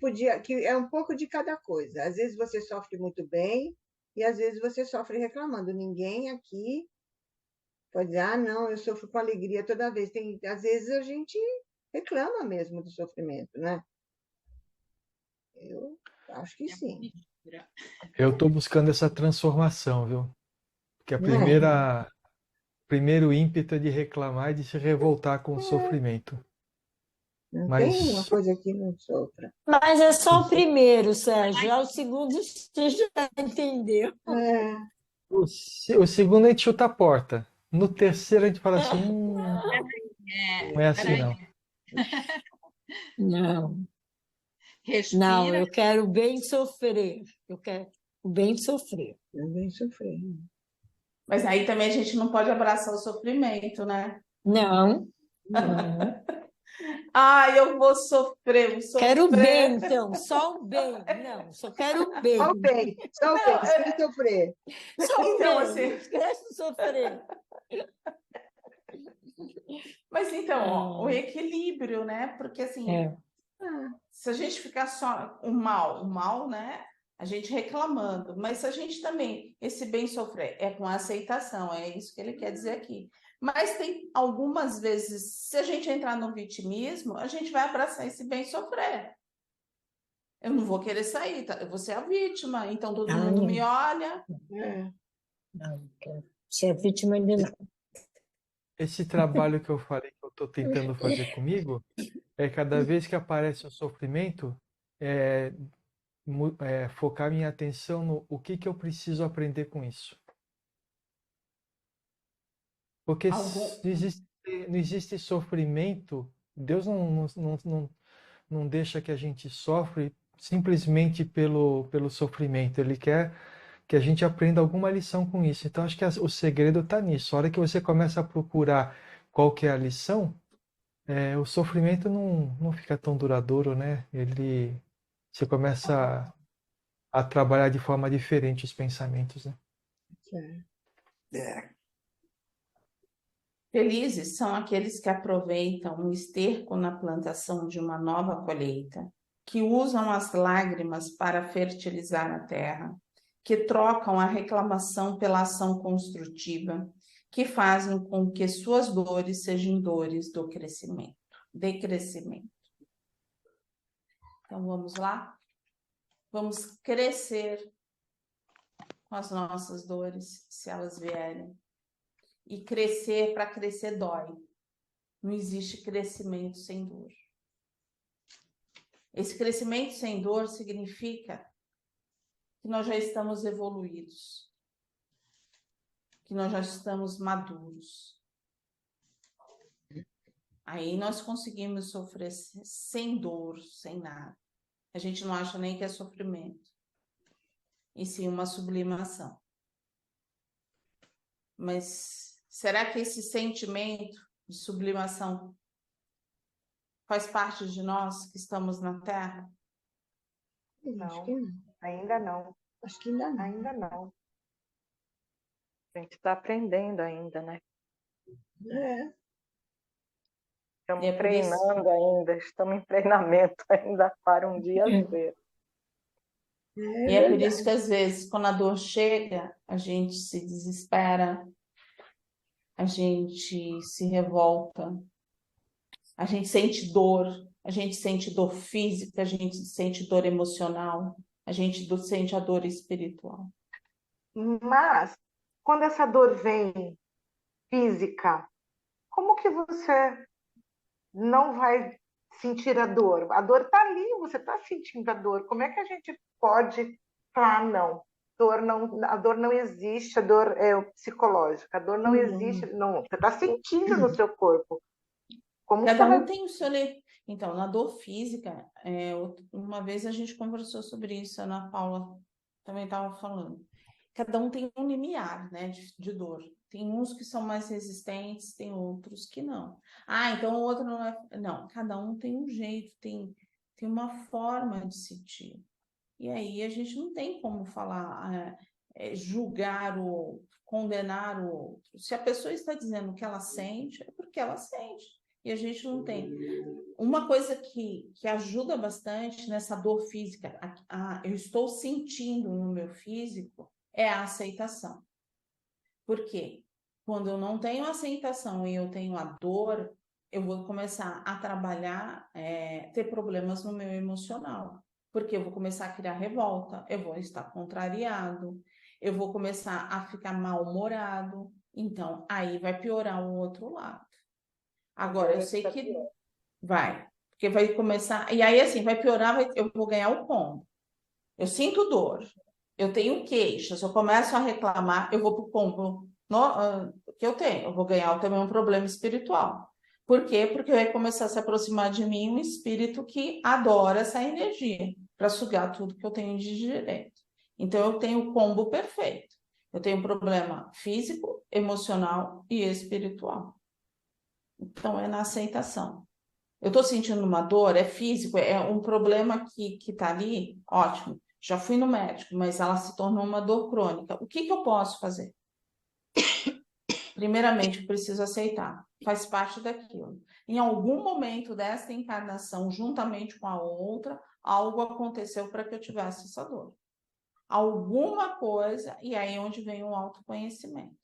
que é um pouco de cada coisa. Às vezes você sofre muito bem e às vezes você sofre reclamando. Ninguém aqui pode dizer, ah, não, eu sofro com alegria toda vez. Às vezes a gente reclama mesmo do sofrimento, né? Eu acho que sim. Eu estou buscando essa transformação, viu? Porque Não primeiro ímpeto é de reclamar e de se revoltar com o sofrimento. não tem uma Mas coisa que não sofra. Mas é só o primeiro, Sérgio. Já o segundo você já entendeu. É, o segundo a gente chuta a porta. No terceiro a gente fala assim, não é assim não. Não, Respira. eu quero bem sofrer. Eu quero o bem sofrer. também sofri. Mas aí também a gente não pode abraçar o sofrimento, né? Não, Eu vou sofrer, vou sofrer. quero bem, então, só o bem. Não, só quero bem. Só o bem, sem sofrer. Só o Então, bem, assim- não esquece sofrer. Mas então, ó, o equilíbrio, né? Porque assim, É. se a gente ficar só o mal, né? A gente reclamando, mas se a gente também, esse bem sofrer, é com aceitação, é isso que ele quer dizer aqui. Mas tem algumas vezes, se a gente entrar no vitimismo, a gente vai abraçar esse bem sofrer. Eu não vou querer sair, tá? Eu vou ser a vítima, então todo mundo me olha. É. Não quero ser vítima de nada. Esse trabalho que eu falei que eu estou tentando fazer comigo é cada vez que aparece um sofrimento, focar minha atenção no o que eu preciso aprender com isso. Porque não existe sofrimento, Deus não deixa que a gente sofre simplesmente pelo sofrimento. Ele quer que a gente aprenda alguma lição com isso. Então, acho que o segredo está nisso. A hora que você começa a procurar qual que é a lição, o sofrimento não fica tão duradouro, né? Você começa a trabalhar de forma diferente os pensamentos, né? Felizes são aqueles que aproveitam o esterco na plantação de uma nova colheita, que usam as lágrimas para fertilizar a terra, que trocam a reclamação pela ação construtiva, que fazem com que suas dores sejam dores do crescimento, de crescimento. Então vamos lá? Vamos crescer com as nossas dores, se elas vierem. E crescer, para crescer dói. Não existe crescimento sem dor. Esse crescimento sem dor significa que nós já estamos evoluídos, que nós já estamos maduros. Aí nós conseguimos sofrer sem dor, sem nada. A gente não acha nem que é sofrimento, e sim uma sublimação. Mas será que esse sentimento de sublimação faz parte de nós que estamos na Terra? Não, ainda não. Acho que ainda não. Ainda não. A gente está aprendendo ainda, né? É. Estamos É por isso. treinando ainda, estamos em treinamento ainda para um dia ser. E é por isso que às vezes, quando a dor chega, a gente se desespera, a gente se revolta, a gente sente dor física, a gente sente dor emocional, a gente sente a dor espiritual. Mas, quando essa dor vem física, como que você não vai sentir a dor? A dor está ali, você está sentindo a dor. Como é que a gente pode falar, não, a dor não existe, a dor é psicológica, a dor não existe, não, você está sentindo no seu corpo. Como Cada você vai... um tem o seu... Então, na dor física, uma vez a gente conversou sobre isso, a Ana Paula também estava falando. Cada um tem um limiar, né, de dor. Tem uns que são mais resistentes, tem outros que não. Ah, então o outro não é... Não, cada um tem um jeito, tem uma forma de sentir. E aí a gente não tem como falar, julgar o outro, condenar o outro. Se a pessoa está dizendo que ela sente, é porque ela sente. E a gente não tem. Uma coisa que ajuda bastante nessa dor física, eu estou sentindo no meu físico, é a aceitação. Por quê? Quando eu não tenho aceitação e eu tenho a dor, eu vou começar a trabalhar, ter problemas no meu emocional. Porque eu vou começar a criar revolta, eu vou estar contrariado, eu vou começar a ficar mal-humorado. Então, aí vai piorar o outro lado. Agora, eu sei que vai, porque vai começar. E aí, assim, vai piorar, eu vou ganhar o combo. Eu sinto dor, eu tenho queixas, eu começo a reclamar, eu vou para o combo que eu tenho, eu vou ganhar também um problema espiritual. Por quê? Porque vai começar a se aproximar de mim um espírito que adora essa energia para sugar tudo que eu tenho de direito. Então, eu tenho o combo perfeito. Eu tenho um problema físico, emocional e espiritual. Então, é na aceitação. Eu estou sentindo uma dor, é físico, é um problema que está ali, ótimo. Já fui no médico, mas ela se tornou uma dor crônica. O que eu posso fazer? Primeiramente, eu preciso aceitar. Faz parte daquilo. Em algum momento dessa encarnação, juntamente com a outra, algo aconteceu para que eu tivesse essa dor. Alguma coisa, e aí é onde vem o autoconhecimento.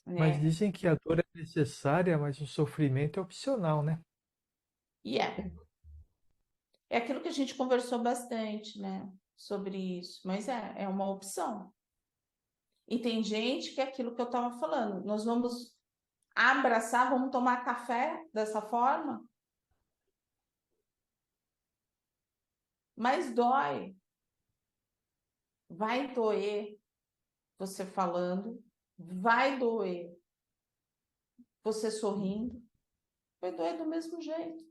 Mas dizem que a dor é necessária, mas o sofrimento é opcional, né? E é aquilo que a gente conversou bastante, né? Sobre isso. Mas é uma opção. E tem gente que é aquilo que eu estava falando. Nós vamos abraçar, vamos tomar café dessa forma? Mas dói. Vai doer você falando, vai doer você sorrindo, vai doer do mesmo jeito.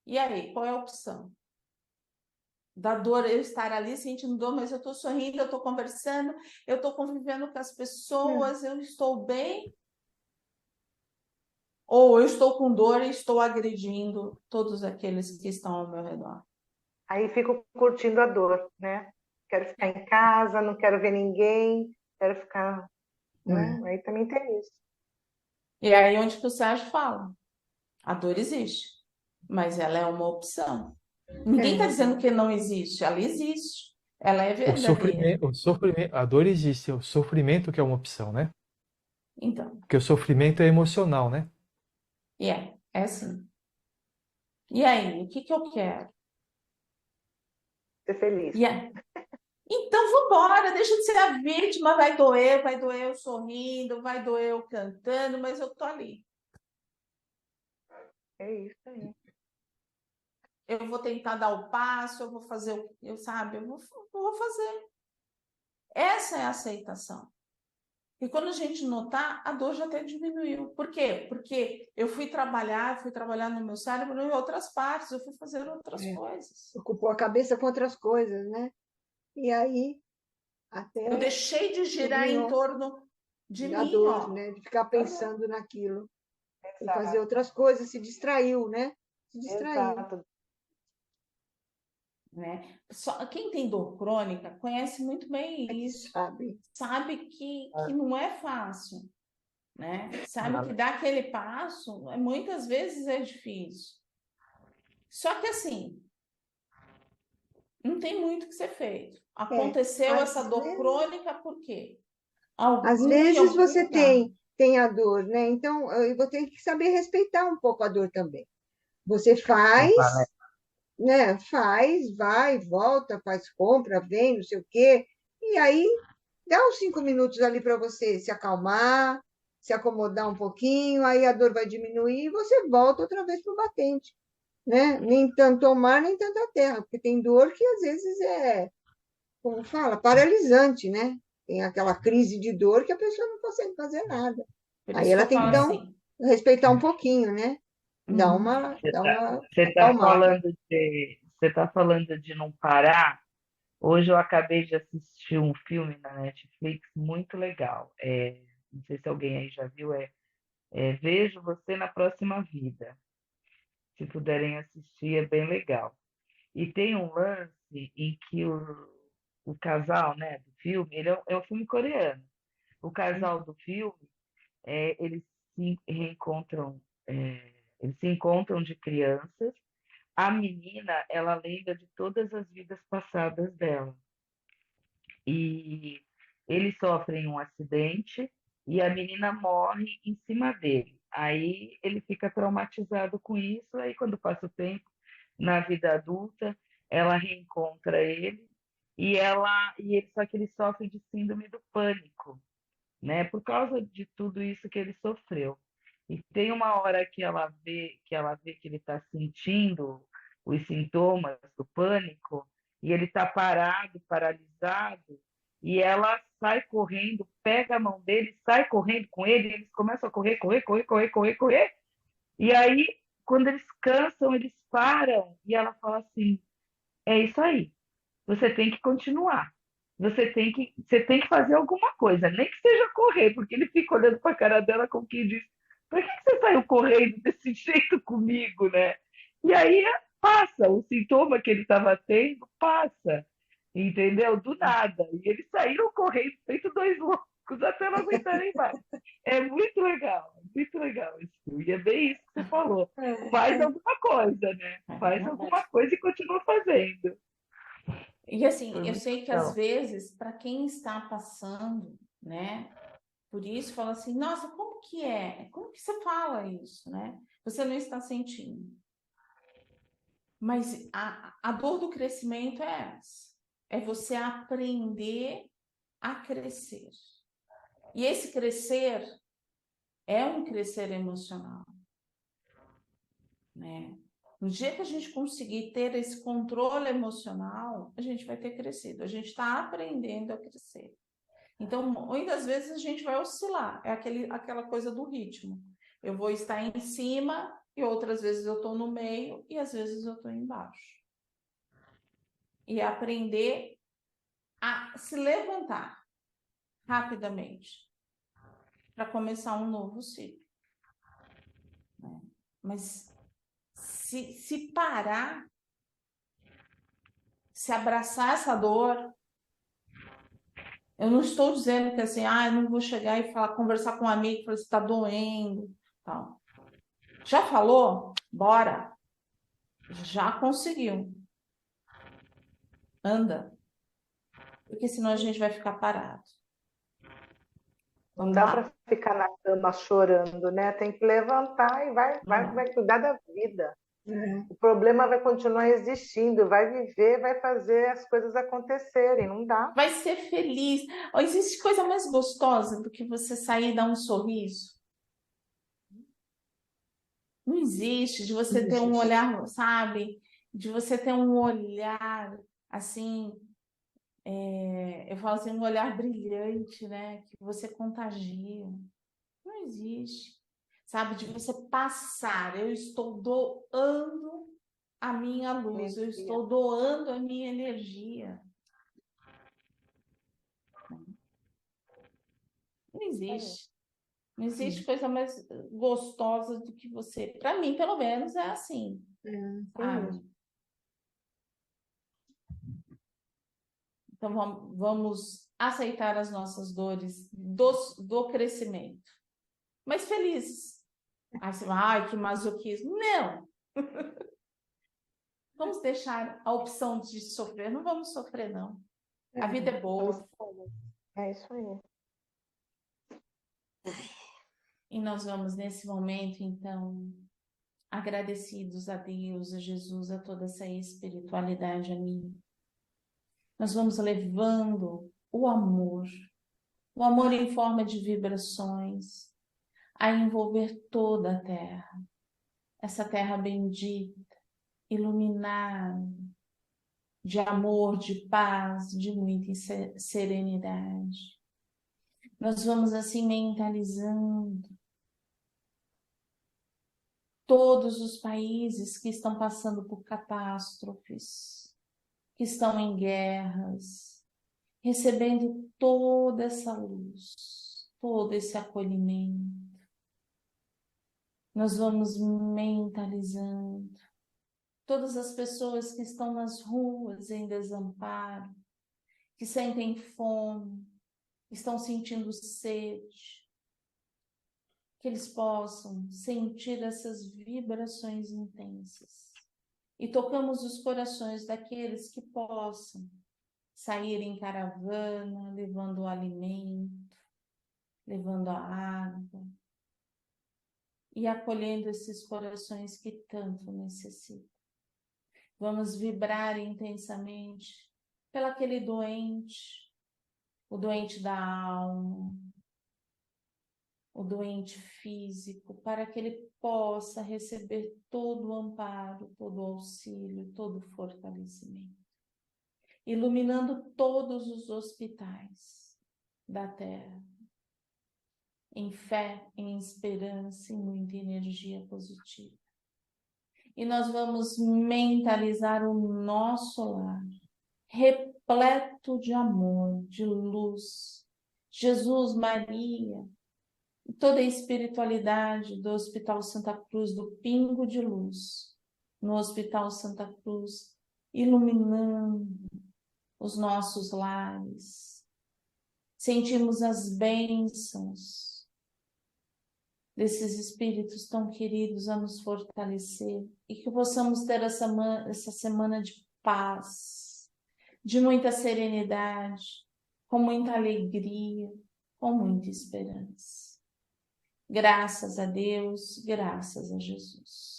E aí, qual é a opção? Da dor, eu estar ali sentindo dor, mas eu estou sorrindo, eu estou conversando, eu estou convivendo com as pessoas, eu estou bem? Ou eu estou com dor e estou agredindo todos aqueles que estão ao meu redor? Aí fico curtindo a dor, né? Quero ficar em casa, não quero ver ninguém, quero ficar... Né? Aí também tem isso. E aí onde que o Sérgio fala, a dor existe, mas ela é uma opção. Ninguém está dizendo que não existe, ela existe, ela é verdadeira. O sofrimento, a dor existe, é o sofrimento que é uma opção, né? Então, Porque o sofrimento é emocional, né? é assim. E aí, o que eu quero? Ser feliz. Então, vambora, deixa de ser a vítima, vai doer eu sorrindo, vai doer eu cantando, mas eu tô ali. É isso aí. Eu vou tentar dar o passo, eu vou fazer eu vou fazer. Essa é a aceitação. E quando a gente notar, a dor já até diminuiu. Por quê? Porque eu fui trabalhar no meu cérebro em outras partes, eu fui fazer outras coisas. Ocupou a cabeça com outras coisas, né? E aí, até... Eu deixei de girar em torno de mim, dor, né? De ficar pensando naquilo. E fazer outras coisas, se distraiu, né? Se distraiu. Exato. Né? Quem tem dor crônica conhece muito bem isso. Sabe Sabe que não é fácil. né? Sabe que dar aquele passo, muitas vezes é difícil. Só que assim, não tem muito o que ser feito. Aconteceu essa dor crônica por quê? Às Algum em vezes algum você lugar. tem a dor, né? Então, eu vou ter que saber respeitar um pouco a dor também. Você faz, né? Faz, vai, volta, faz compra, vem, não sei o quê. E aí, dá uns 5 minutos ali para você se acalmar, se acomodar um pouquinho, aí a dor vai diminuir e você volta outra vez para o batente, né? Nem tanto ao mar, nem tanto à terra, porque tem dor que às vezes é, como fala, paralisante, né? Tem aquela crise de dor que a pessoa não consegue fazer nada. Por Aí isso que ela eu tem que falo assim. respeitar um pouquinho, né? Uhum. Dar uma Você tá acalmada. falando de não parar. Hoje eu acabei de assistir um filme na Netflix muito legal. Não sei se alguém aí já viu, Vejo Você na Próxima Vida. Se puderem assistir, é bem legal. E tem um lance em que o casal, né, do filme, ele é um filme coreano. O casal do filme, eles se reencontram, eles se encontram de crianças. A menina, ela lembra de todas as vidas passadas dela. E eles sofrem um acidente e a menina morre em cima dele. Aí ele fica traumatizado com isso, aí quando passa o tempo, na vida adulta, ela reencontra ele só que ele sofre de síndrome do pânico, né? Por causa de tudo isso que ele sofreu. E tem uma hora que ela vê que ele está sentindo os sintomas do pânico e ele está parado, paralisado, e ela sai correndo, pega a mão dele, sai correndo com ele, e eles começam a correr, correr, correr, correr, correr, correr. E aí, quando eles cansam, eles param e ela fala assim: é isso aí, você tem que continuar. Você tem que fazer alguma coisa, nem que seja correr, porque ele fica olhando para a cara dela como quem diz: por que você saiu correndo desse jeito comigo, né? E aí passa, o sintoma que ele estava tendo passa, entendeu? Do nada. E eles saíram correndo, feito dois loucos, até não aguentarem mais. É muito legal esse filme. E é bem isso que você falou. Faz alguma coisa, né? Faz alguma coisa e continua fazendo. E assim, Foi eu muito sei que às legal. vezes, para quem está passando, né? Por isso fala assim, nossa, como que é? Como que você fala isso, né? Você não está sentindo. Mas a dor do crescimento é essa. É você aprender a crescer. E esse crescer é um crescer emocional, né? No dia que a gente conseguir ter esse controle emocional, a gente vai ter crescido. A gente está aprendendo a crescer. Então, muitas vezes a gente vai oscilar. É aquela coisa do ritmo. Eu vou estar em cima e outras vezes eu estou no meio e às vezes eu estou embaixo. E aprender a se levantar rapidamente para começar um novo ciclo, né? Mas se parar, se abraçar essa dor, eu não estou dizendo que assim, eu não vou chegar e conversar com um amigo e falar, está doendo, tal. Já falou? Bora. Já conseguiu. Anda. Porque senão a gente vai ficar parado. Não dá para ficar na cama chorando, né? Tem que levantar e vai cuidar da vida. O problema vai continuar existindo, vai viver, vai fazer as coisas acontecerem, não dá. Vai ser feliz. Existe coisa mais gostosa do que você sair e dar um sorriso? Não existe, de você ter um olhar, sabe? De você ter um olhar assim, eu falo assim, um olhar brilhante, né? Que você contagia. Não existe. Sabe? De você passar. Eu estou doando a minha luz, eu estou doando a minha energia. Não existe. Não existe coisa mais gostosa do que você. Para mim, pelo menos, é assim. Sabe? Então, vamos aceitar as nossas dores do crescimento. mas felizes. Aí você vai, ai, que masoquismo. Não! Vamos deixar a opção de sofrer. Não vamos sofrer, não. A vida é boa. É isso aí. E nós vamos, nesse momento, então, agradecidos a Deus, a Jesus, a toda essa espiritualidade amiga. Nós vamos levando o amor em forma de vibrações, a envolver toda a terra, essa terra bendita, iluminada, de amor, de paz, de muita serenidade. Nós vamos assim mentalizando todos os países que estão passando por catástrofes, que estão em guerras, recebendo toda essa luz, todo esse acolhimento. Nós vamos mentalizando todas as pessoas que estão nas ruas em desamparo, que sentem fome, estão sentindo sede, que eles possam sentir essas vibrações intensas. E tocamos os corações daqueles que possam sair em caravana, levando o alimento, levando a água, e acolhendo esses corações que tanto necessitam. Vamos vibrar intensamente pelaquele doente, o doente da alma, o doente físico, para que ele possa receber todo o amparo, todo o auxílio, todo o fortalecimento. Iluminando todos os hospitais da Terra, em fé, em esperança e muita energia positiva. E nós vamos mentalizar o nosso lar, repleto de amor, de luz. Jesus, Maria, toda a espiritualidade do Hospital Santa Cruz, do Pingo de Luz, no Hospital Santa Cruz, iluminando os nossos lares. Sentimos as bênçãos desses espíritos tão queridos a nos fortalecer e que possamos ter essa semana de paz, de muita serenidade, com muita alegria, com muita esperança. Graças a Deus, graças a Jesus.